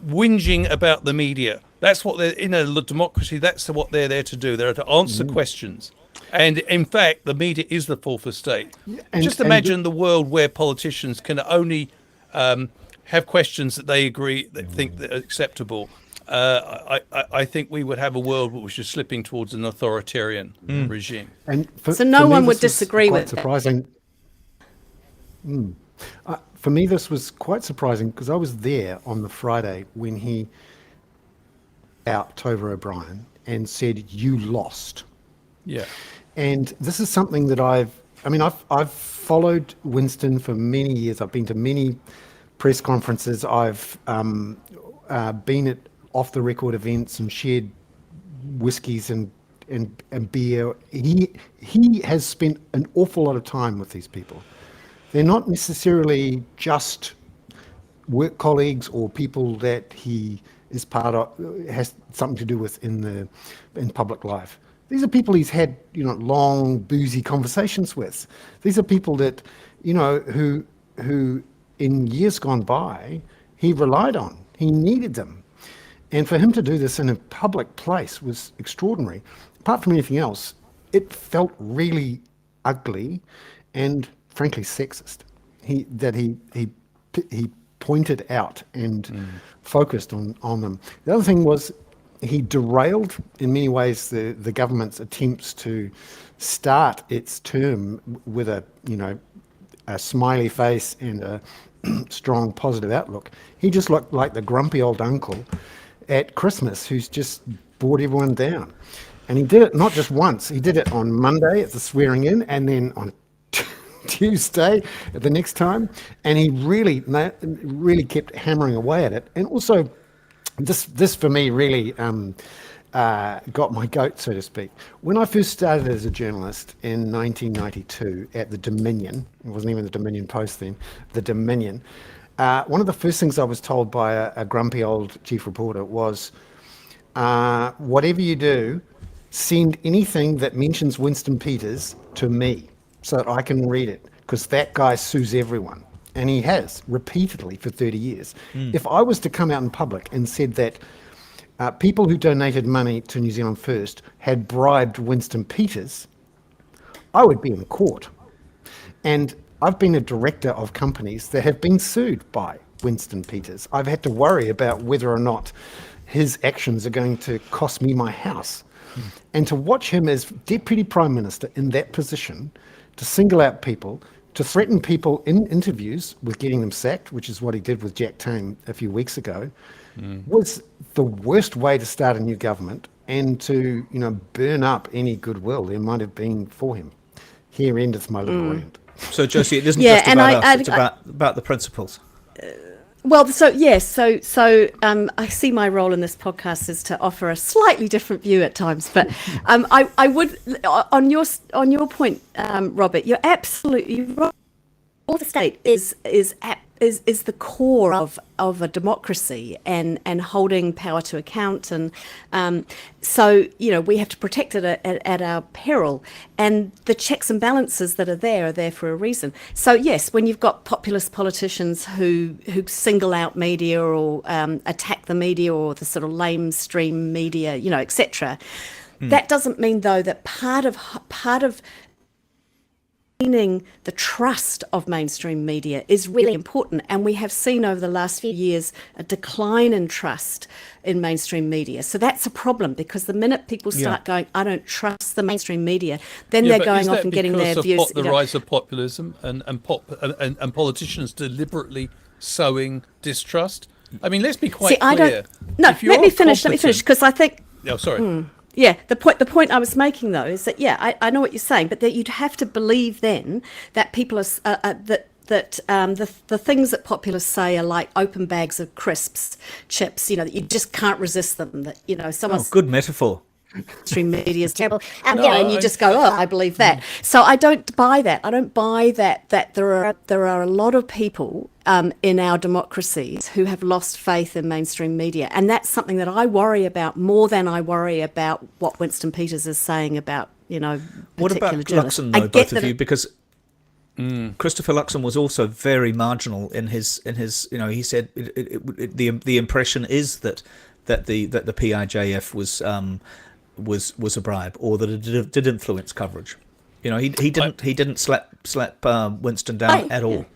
whinging about the media. That's what they're in a democracy. That's what they're there to do. They're to answer questions. And in fact, the media is the fourth estate. Just imagine the world where politicians can only have questions that they think that are acceptable. I think we would have a world which is slipping towards an authoritarian regime. So no one would disagree with surprising. for me, this was quite surprising because I was there on the Friday when he out Tova O'Brien and said, "You lost." Yeah. And this is something that I've followed Winston for many years. I've been to many press conferences. I've been at off the record events and shared whiskies and beer. He has spent an awful lot of time with these people. They're not necessarily just work colleagues or people that he is part of, has something to do with in public life. These are people he's had, long boozy conversations with. These are people that, who in years gone by he relied on. He needed them, and for him to do this in a public place was extraordinary. Apart from anything else, it felt really ugly, and frankly sexist. He pointed out and focused on them. The other thing was he derailed in many ways the government's attempts to start its term with a smiley face and a strong positive outlook. He just looked like the grumpy old uncle at Christmas who's just brought everyone down. And he did it not just once, he did it on Monday at the swearing in, and then on Tuesday at the next time, and he really kept hammering away at it. And also, this for me really got my goat, so to speak. When I first started as a journalist in 1992 at the Dominion, it wasn't even the Dominion Post then, the Dominion, one of the first things I was told by a grumpy old chief reporter was, whatever you do, send anything that mentions Winston Peters to me so that I can read it, because that guy sues everyone. And he has repeatedly for 30 years. If I was to come out in public and said that people who donated money to New Zealand First had bribed Winston Peters, I would be in court. And I've been a director of companies that have been sued by Winston Peters. I've had to worry about whether or not his actions are going to cost me my house. And to watch him as Deputy Prime Minister in that position, to single out people, to threaten people in interviews with getting them sacked, which is what he did with Jack Tame a few weeks ago, was the worst way to start a new government and to, burn up any goodwill there might have been for him. Here endeth my little rant. So, Josie, it isn't just about us, it's about the principles. Well, I see my role in this podcast is to offer a slightly different view at times, but I would, on your point, Robert, you're absolutely right. All the state is the core of a democracy and holding power to account, and so we have to protect it at our peril, and the checks and balances that are there for a reason. So yes, when you've got populist politicians who single out media or attack the media or the sort of lamestream media, etc., that doesn't mean though that part of gaining the trust of mainstream media is really important, and we have seen over the last few years a decline in trust in mainstream media. So that's a problem, because the minute people start going, I don't trust the mainstream media, then they're going off and getting their views. The rise of populism and politicians deliberately sowing distrust. I mean, let's be quite clear. Let me finish because I think. Oh, sorry. Yeah, the point I was making though is that I know what you're saying, but that you'd have to believe then that people are the things that populists say are like open bags of chips, that you just can't resist them. That someone's good metaphor. Mainstream media is terrible, and you just go, I believe that. So I don't buy that. I don't buy that there are a lot of people in our democracies who have lost faith in mainstream media, and that's something that I worry about more than I worry about what Winston Peters is saying about What about Luxon, though, both of you? Because Christopher Luxon was also very marginal in his. He said the impression is that the PIJF was a bribe, or that it did influence coverage. He didn't slap Winston down at all.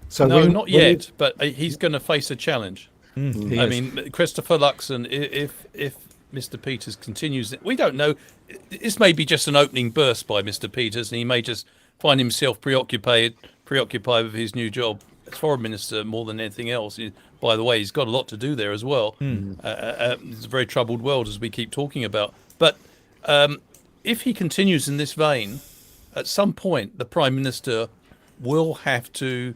So not yet, but he's going to face a challenge. I mean, Christopher Luxon, if Mr. Peters continues, we don't know. This may be just an opening burst by Mr. Peters, and he may just find himself preoccupied with his new job as foreign minister more than anything else. By the way, he's got a lot to do there as well. It's a very troubled world, as we keep talking about. But if he continues in this vein, at some point the Prime Minister will have to,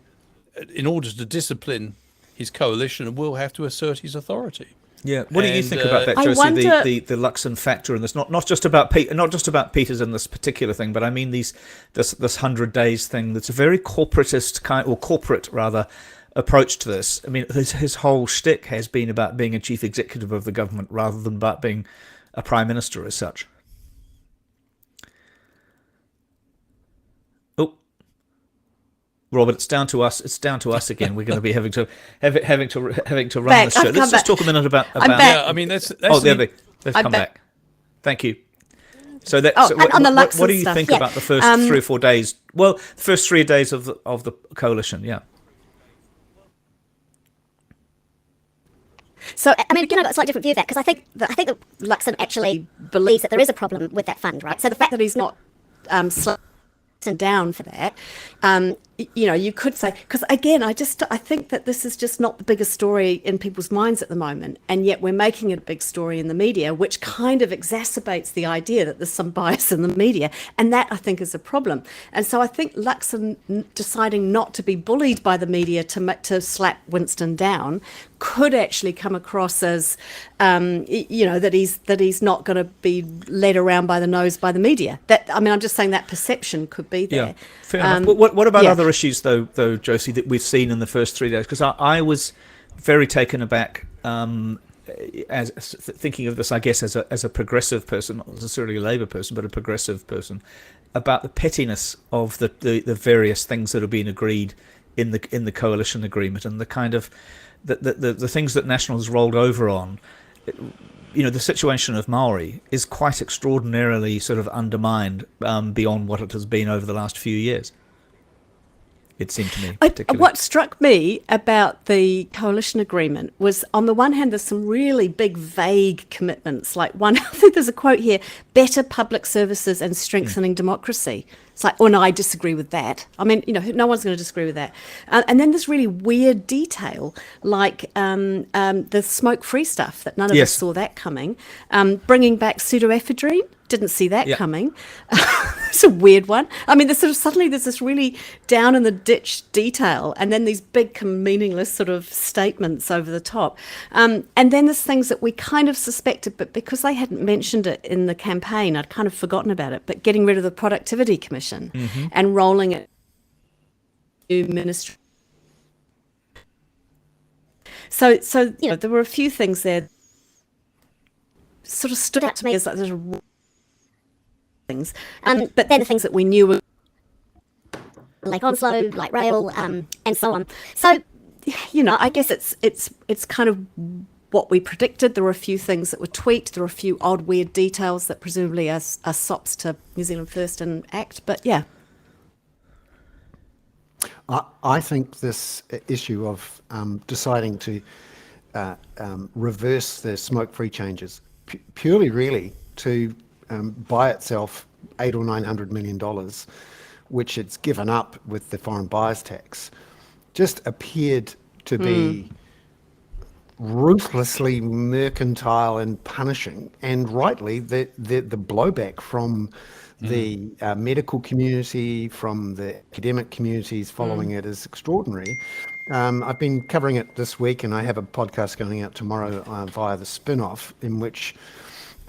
in order to discipline his coalition, will have to assert his authority. Yeah, what do you And, think about that, I Josie? wonder- The Luxon factor, and this not just about Peters and this particular thing, but I mean this 100 days thing. That's a very corporate rather approach to this. I mean, his whole shtick has been about being a chief executive of the government rather than about being a prime minister as such. Oh, Robert, it's down to us. It's down to us again. We're going to be having to run Back. this show. I've Let's come just back. talk a minute about. I'm back. Yeah, I mean that's They've I'm come back. back. Thank you. So that. Oh, so and on the what Luxon do you stuff, think yeah. about the first 3 or 4 days? Well, the first 3 days of the coalition. Yeah. So, I mean, again, I've got a slightly different view of that because I think that Luxon actually believes that there is a problem with that fund, right? So the fact that he's not slowing down for that, you could say, because again, I think that this is just not the biggest story in people's minds at the moment, and yet we're making it a big story in the media, which kind of exacerbates the idea that there's some bias in the media, and that I think is a problem. And so I think Luxon deciding not to be bullied by the media to slap Winston down could actually come across as, that he's not going to be led around by the nose by the media. I'm just saying that perception could be there. Yeah, fair enough. But what about yeah. other issues, though, Josie, that we've seen in the first 3 days? Because I was very taken aback as thinking of this, I guess, as a progressive person, not necessarily a Labour person, but a progressive person, about the pettiness of the various things that have been agreed in the coalition agreement and the kind of the things that Nationals rolled over on. The situation of Maori is quite extraordinarily sort of undermined beyond what it has been over the last few years. It seemed to me, particularly. What struck me about the coalition agreement was, on the one hand, there's some really big, vague commitments. Like one, I think there's a quote here: "Better public services and strengthening democracy." It's like, oh no, I disagree with that. I mean, no one's going to disagree with that. And then there's really weird detail, like the smoke-free stuff that none of us saw that coming. Bringing back pseudoephedrine. Didn't see that coming. It's a weird one. I mean, suddenly there's this really down in the ditch detail, and then these big meaningless sort of statements over the top. And then there's things that we kind of suspected, but because they hadn't mentioned it in the campaign, I'd kind of forgotten about it. But getting rid of the Productivity Commission and rolling it to ministry. So there were a few things there sort of stood out to me as like there's things, but then the things that we knew were like Onslow, like rail, and so on. So, I guess it's kind of what we predicted. There were a few things that were tweaked. There were a few odd, weird details that presumably are sops to New Zealand First and ACT. But yeah, I think this issue of deciding to reverse the smoke-free changes purely, really, to buy itself $800 or $900 million, which it's given up with the foreign buyers tax, just appeared to be ruthlessly mercantile and punishing, and rightly the blowback from the medical community, from the academic communities following it is extraordinary. I've been covering it this week, and I have a podcast going out tomorrow via the spin-off, in which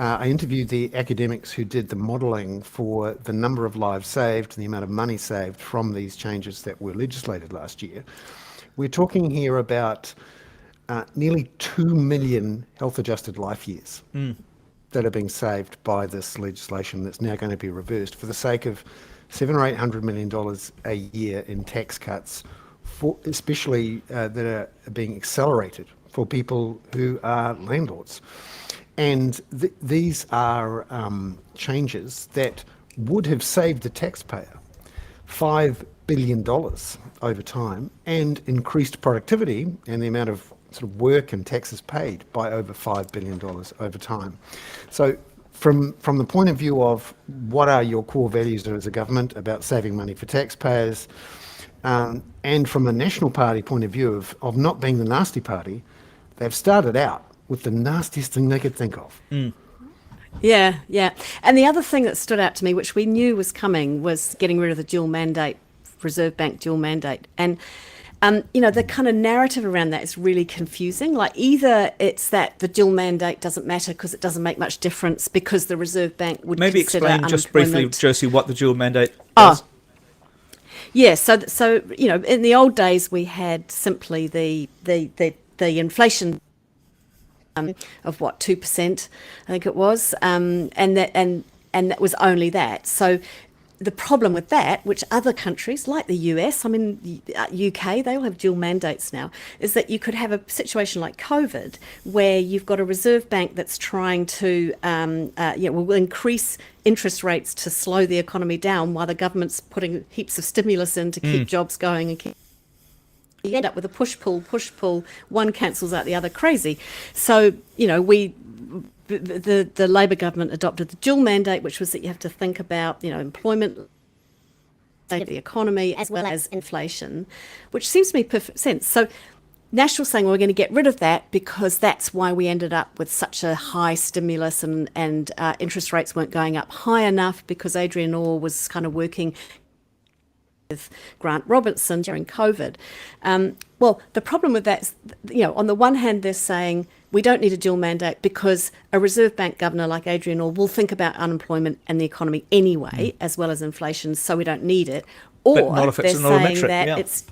I interviewed the academics who did the modelling for the number of lives saved and the amount of money saved from these changes that were legislated last year. We're talking here about nearly 2 million health-adjusted life years that are being saved by this legislation that's now going to be reversed for the sake of $700 or $800 million a year in tax cuts, especially that are being accelerated for people who are landlords. And these are changes that would have saved the taxpayer $5 billion over time and increased productivity and the amount of sort of work and taxes paid by over $5 billion over time. So from the point of view of what are your core values as a government about saving money for taxpayers, And from a National Party point of view of not being the nasty party, they've started out with the nastiest thing they could think of. Yeah, yeah. And the other thing that stood out to me, which we knew was coming, was getting rid of the dual mandate, Reserve Bank dual mandate. And, the kind of narrative around that is really confusing. Like, either it's that the dual mandate doesn't matter because it doesn't make much difference because the Reserve Bank would Maybe consider explain just briefly, unemployment- Josie, what the dual mandate Oh, does. yeah. So in the old days, we had simply the inflation of what, 2%, I think it was, and that was only that. So the problem with that, which other countries like the US, I mean UK, they all have dual mandates now, is that you could have a situation like COVID where you've got a reserve bank that's trying to will increase interest rates to slow the economy down while the government's putting heaps of stimulus in to keep jobs going and keep. You end up with a push-pull, one cancels out the other, crazy. So, the Labor government adopted the dual mandate, which was that you have to think about, employment, the economy, as well as inflation, which seems to make perfect sense. So National's saying, well, we're going to get rid of that because that's why we ended up with such a high stimulus and interest rates weren't going up high enough because Adrian Orr was kind of working with Grant Robertson during COVID. Well, the problem with that is, on the one hand, they're saying we don't need a dual mandate because a Reserve Bank governor like Adrian Orr will think about unemployment and the economy anyway, as well as inflation, so we don't need it. Or But not if it's they're an old saying metric, that yeah. it's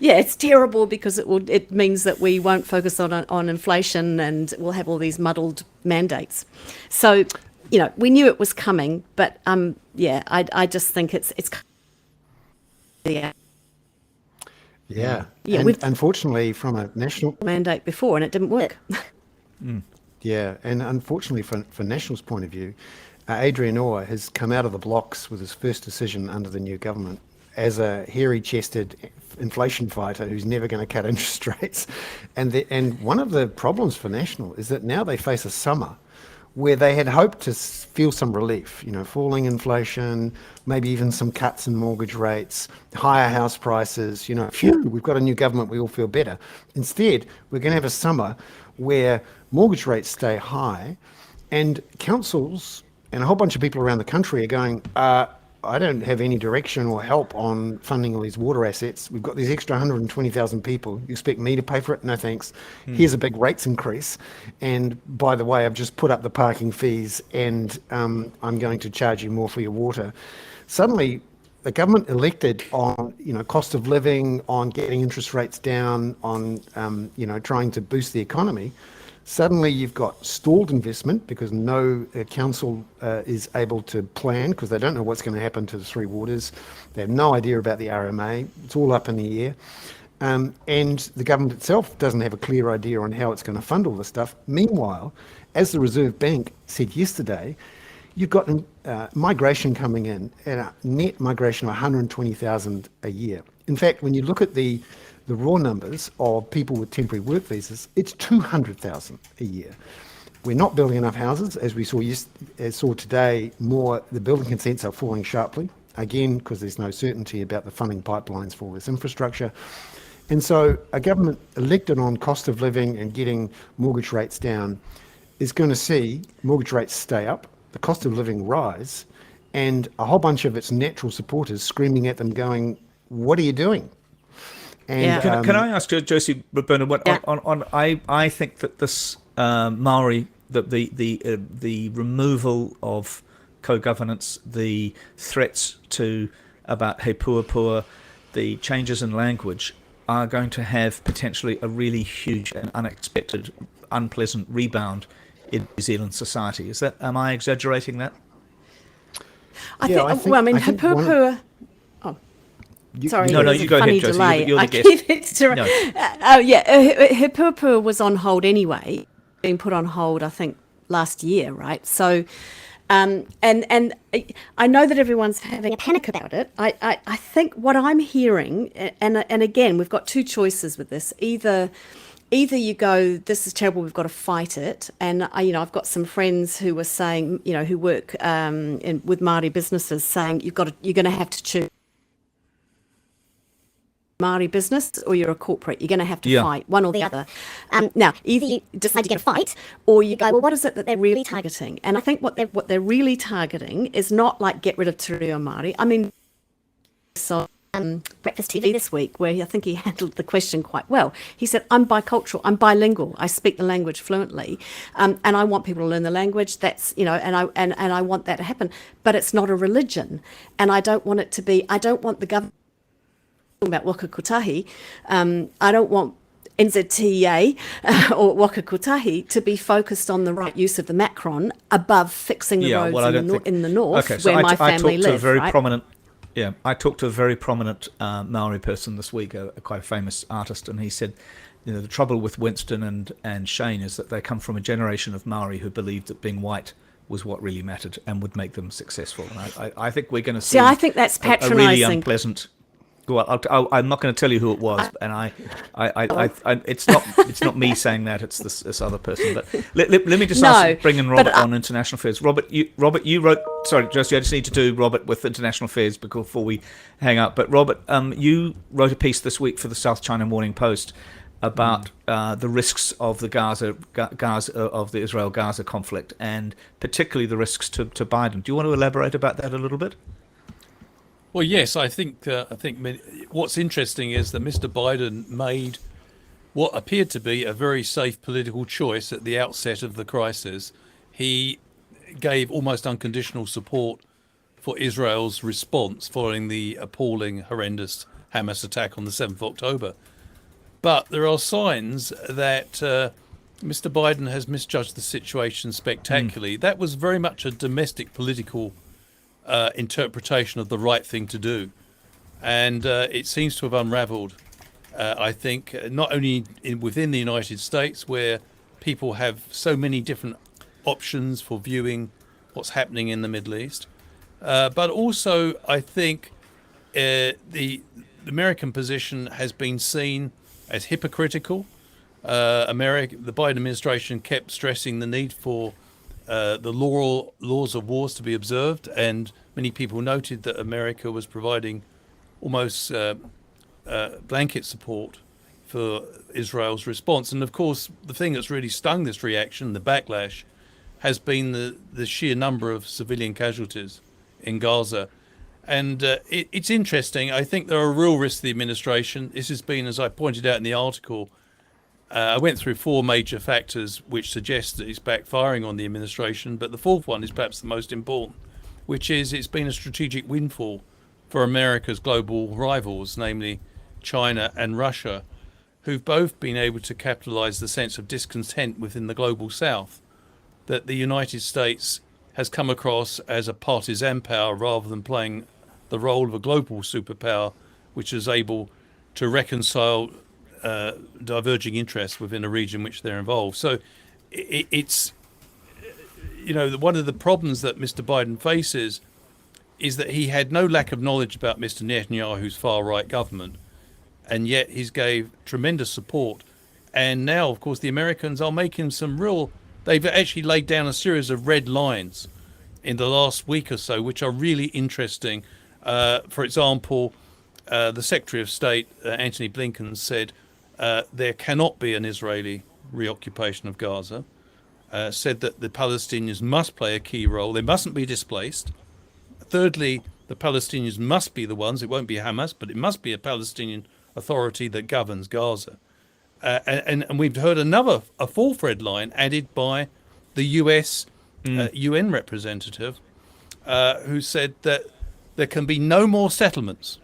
it's terrible because it means that we won't focus on inflation and we'll have all these muddled mandates. So, we knew it was coming, but I just think it's Yeah. Yeah, And we've- unfortunately, from a national mandate before and it didn't work. Yeah, and unfortunately, for National's point of view, Adrian Orr has come out of the blocks with his first decision under the new government as a hairy-chested inflation fighter who's never going to cut interest rates. And one of the problems for National is that now they face a summer where they had hoped to feel some relief, falling inflation, maybe even some cuts in mortgage rates, higher house prices, phew, we've got a new government, we all feel better. Instead, we're going to have a summer where mortgage rates stay high and councils and a whole bunch of people around the country are going, I don't have any direction or help on funding all these water assets. We've got these extra 120,000 people. You expect me to pay for it? No, thanks. Here's a big rates increase. And by the way, I've just put up the parking fees and I'm going to charge you more for your water. Suddenly, the government elected on, cost of living, on getting interest rates down, on, trying to boost the economy. Suddenly you've got stalled investment because no council is able to plan because they don't know what's going to happen to the Three Waters. They have no idea about the RMA. It's all up in the air. And the government itself doesn't have a clear idea on how it's going to fund all this stuff. Meanwhile, as the Reserve Bank said yesterday, you've got migration coming in at a net migration of 120,000 a year. In fact, when you look at the raw numbers of people with temporary work visas, it's 200,000 a year. We're not building enough houses, as we saw today. The building consents are falling sharply, again, because there's no certainty about the funding pipelines for this infrastructure. And so a government elected on cost of living and getting mortgage rates down is going to see mortgage rates stay up, the cost of living rise, and a whole bunch of its natural supporters screaming at them going, what are you doing? And, Yeah. Can I ask Josie Bernard? I think that this Maori, the removal of co-governance, the threats about he puapua, the changes in language are going to have potentially a really huge and unexpected, unpleasant rebound in New Zealand society. Am I exaggerating that? I Yeah, think, I think- well, I mean, I think Hapupua. Sorry, No, there's you a go ahead, funny Josie. delay. You're the I guest. keep it No. Hapupua was on hold anyway, being put on hold, I think, last year, right? So, and I know that everyone's having a panic about it. I think what I'm hearing, and again, we've got two choices with this. Either you go, this is terrible, we've got to fight it. And I've got some friends who were saying, who work with Māori businesses, saying you're going to have to choose Maori business or you're a corporate. You're going to have to Yeah. fight one or the other. Now, either you decide you're going to fight, or you go, well, what is it that they're really targeting? And I think what they're really targeting is not like get rid of Te Reo Māori. I mean, so Breakfast TV this week, where I think he handled the question quite well. He said, I'm bicultural, I'm bilingual, I speak the language fluently, and I want people to learn the language. That's, and I want that to happen. But it's not a religion, and I don't want it to be. I don't want the government talking about waka kotahi. I don't want NZTEA or waka kotahi to be focused on the right use of the macron above fixing the roads in the north, where my family live. I talked to a very prominent Maori person this week, quite a famous artist, and he said, the trouble with Winston and Shane is that they come from a generation of Maori who believed that being white was what really mattered and would make them successful. And I think we're going to see. I think that's patronising. A really unpleasant. Well, I'm not going to tell you who it was, and it's not me saying that. It's this other person. But let me just bring in Robert on international affairs. Robert, you wrote. Sorry, Josie, I just need to do Robert with international affairs before we hang up. But Robert, you wrote a piece this week for the South China Morning Post about the risks of the Gaza of the Israel-Gaza conflict, and particularly the risks to Biden. Do you want to elaborate about that a little bit? Well, yes, I think what's interesting is that Mr. Biden made what appeared to be a very safe political choice at the outset of the crisis. He gave almost unconditional support for Israel's response following the appalling, horrendous Hamas attack on the 7th of October. But there are signs that Mr. Biden has misjudged the situation spectacularly. That was very much a domestic political interpretation of the right thing to do, and it seems to have unravelled. I think not only within the United States, where people have so many different options for viewing what's happening in the Middle East, but also I think the American position has been seen as hypocritical. The Biden administration kept stressing the need for the laws of wars to be observed, and many people noted that America was providing almost blanket support for Israel's response. And of course, the thing that's really stung this reaction, the backlash, has been the sheer number of civilian casualties in Gaza. And it's interesting. I think there are real risks to the administration. This has been, as I pointed out in the article, I went through 4 major factors which suggest that it's backfiring on the administration, but the fourth one is perhaps the most important, which is it's been a strategic windfall for America's global rivals, namely China and Russia, who've both been able to capitalize the sense of discontent within the global south, that the United States has come across as a partisan power rather than playing the role of a global superpower, which is able to reconcile diverging interests within a region in which they're involved. So it's, one of the problems that Mr. Biden faces is that he had no lack of knowledge about Mr. Netanyahu's far-right government, and yet he's gave tremendous support. And now, of course, the Americans are making they've actually laid down a series of red lines in the last week or so, which are really interesting. For example, the Secretary of State, Antony Blinken, said there cannot be an Israeli reoccupation of Gaza, said that the Palestinians must play a key role. They mustn't be displaced. Thirdly, the Palestinians must be the ones, it won't be Hamas, but it must be a Palestinian authority that governs Gaza. And we've heard a fourth red line added by the US UN representative, who said that there can be no more settlements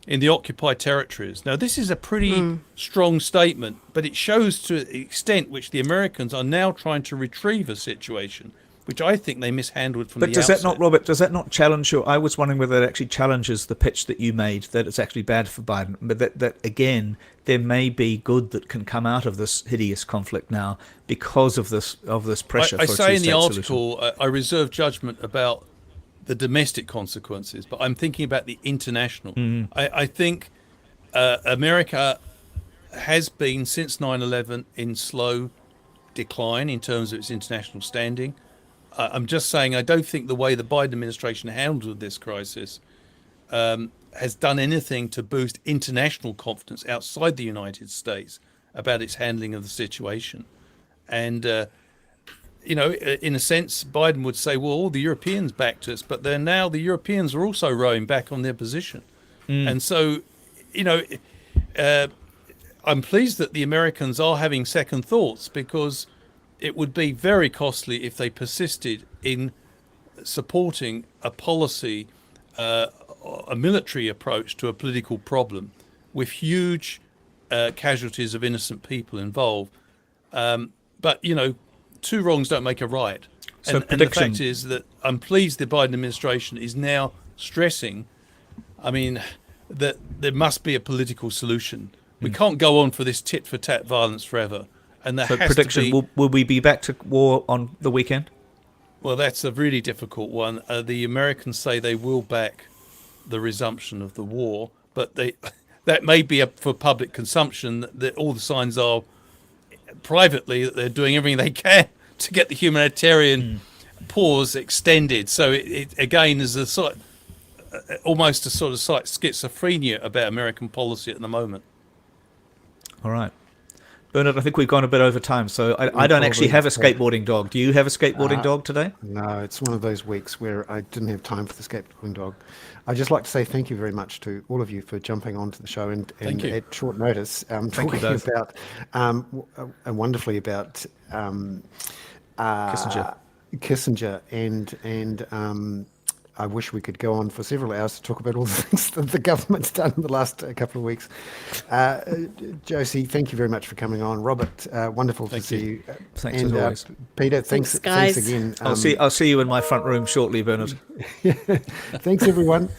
in the occupied territories. Now, this is a pretty strong statement, but it shows to the extent which the Americans are now trying to retrieve a situation, which I think they mishandled from the outset. But does that not, Robert, does that not challenge I was wondering whether it actually challenges the pitch that you made, that it's actually bad for Biden, but that again, there may be good that can come out of this hideous conflict now because of this pressure for a two-state solution. I say in the article, I reserve judgment about the domestic consequences, but I'm thinking about the international. I think America has been, since 9/11, in slow decline in terms of its international standing. I'm just saying I don't think the way the Biden administration handled this crisis has done anything to boost international confidence outside the United States about its handling of the situation. And, in a sense, Biden would say, well, all the Europeans backed us, but then now the Europeans are also rowing back on their position. And so, I'm pleased that the Americans are having second thoughts, because it would be very costly if they persisted in supporting a policy, a military approach to a political problem with huge casualties of innocent people involved. But, two wrongs don't make a right. So And the fact is that I'm pleased the Biden administration is now stressing, that there must be a political solution. We can't go on for this tit-for-tat violence forever. And there So has prediction, to be... will we be back to war on the weekend? Well, that's a really difficult one. The Americans say they will back the resumption of the war, but that may be up for public consumption. That all the signs are privately that they're doing everything they can to get the humanitarian pause extended. So it again is almost a sort of slight schizophrenia about American policy at the moment. All right. Bernard, I think we've gone a bit over time, so I don't actually have a skateboarding dog. Do you have a skateboarding dog today? No, it's one of those weeks where I didn't have time for the skateboarding dog. I'd just like to say thank you very much to all of you for jumping onto the show and you. at short notice talking both. about wonderfully about Kissinger and I wish we could go on for several hours to talk about all the things that the government's done in the last couple of weeks. Josie, thank you very much for coming on. Robert, wonderful to see you. Thanks and, as always. Peter, Thanks, thanks guys. again. I'll see you in my front room shortly, Bernard. Thanks, everyone.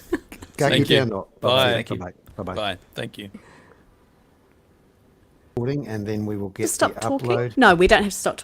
Thank you. Bye. Thank you. Bye-bye. Bye. Thank you. And then we will get Stop the talking. upload. No, we don't have to stop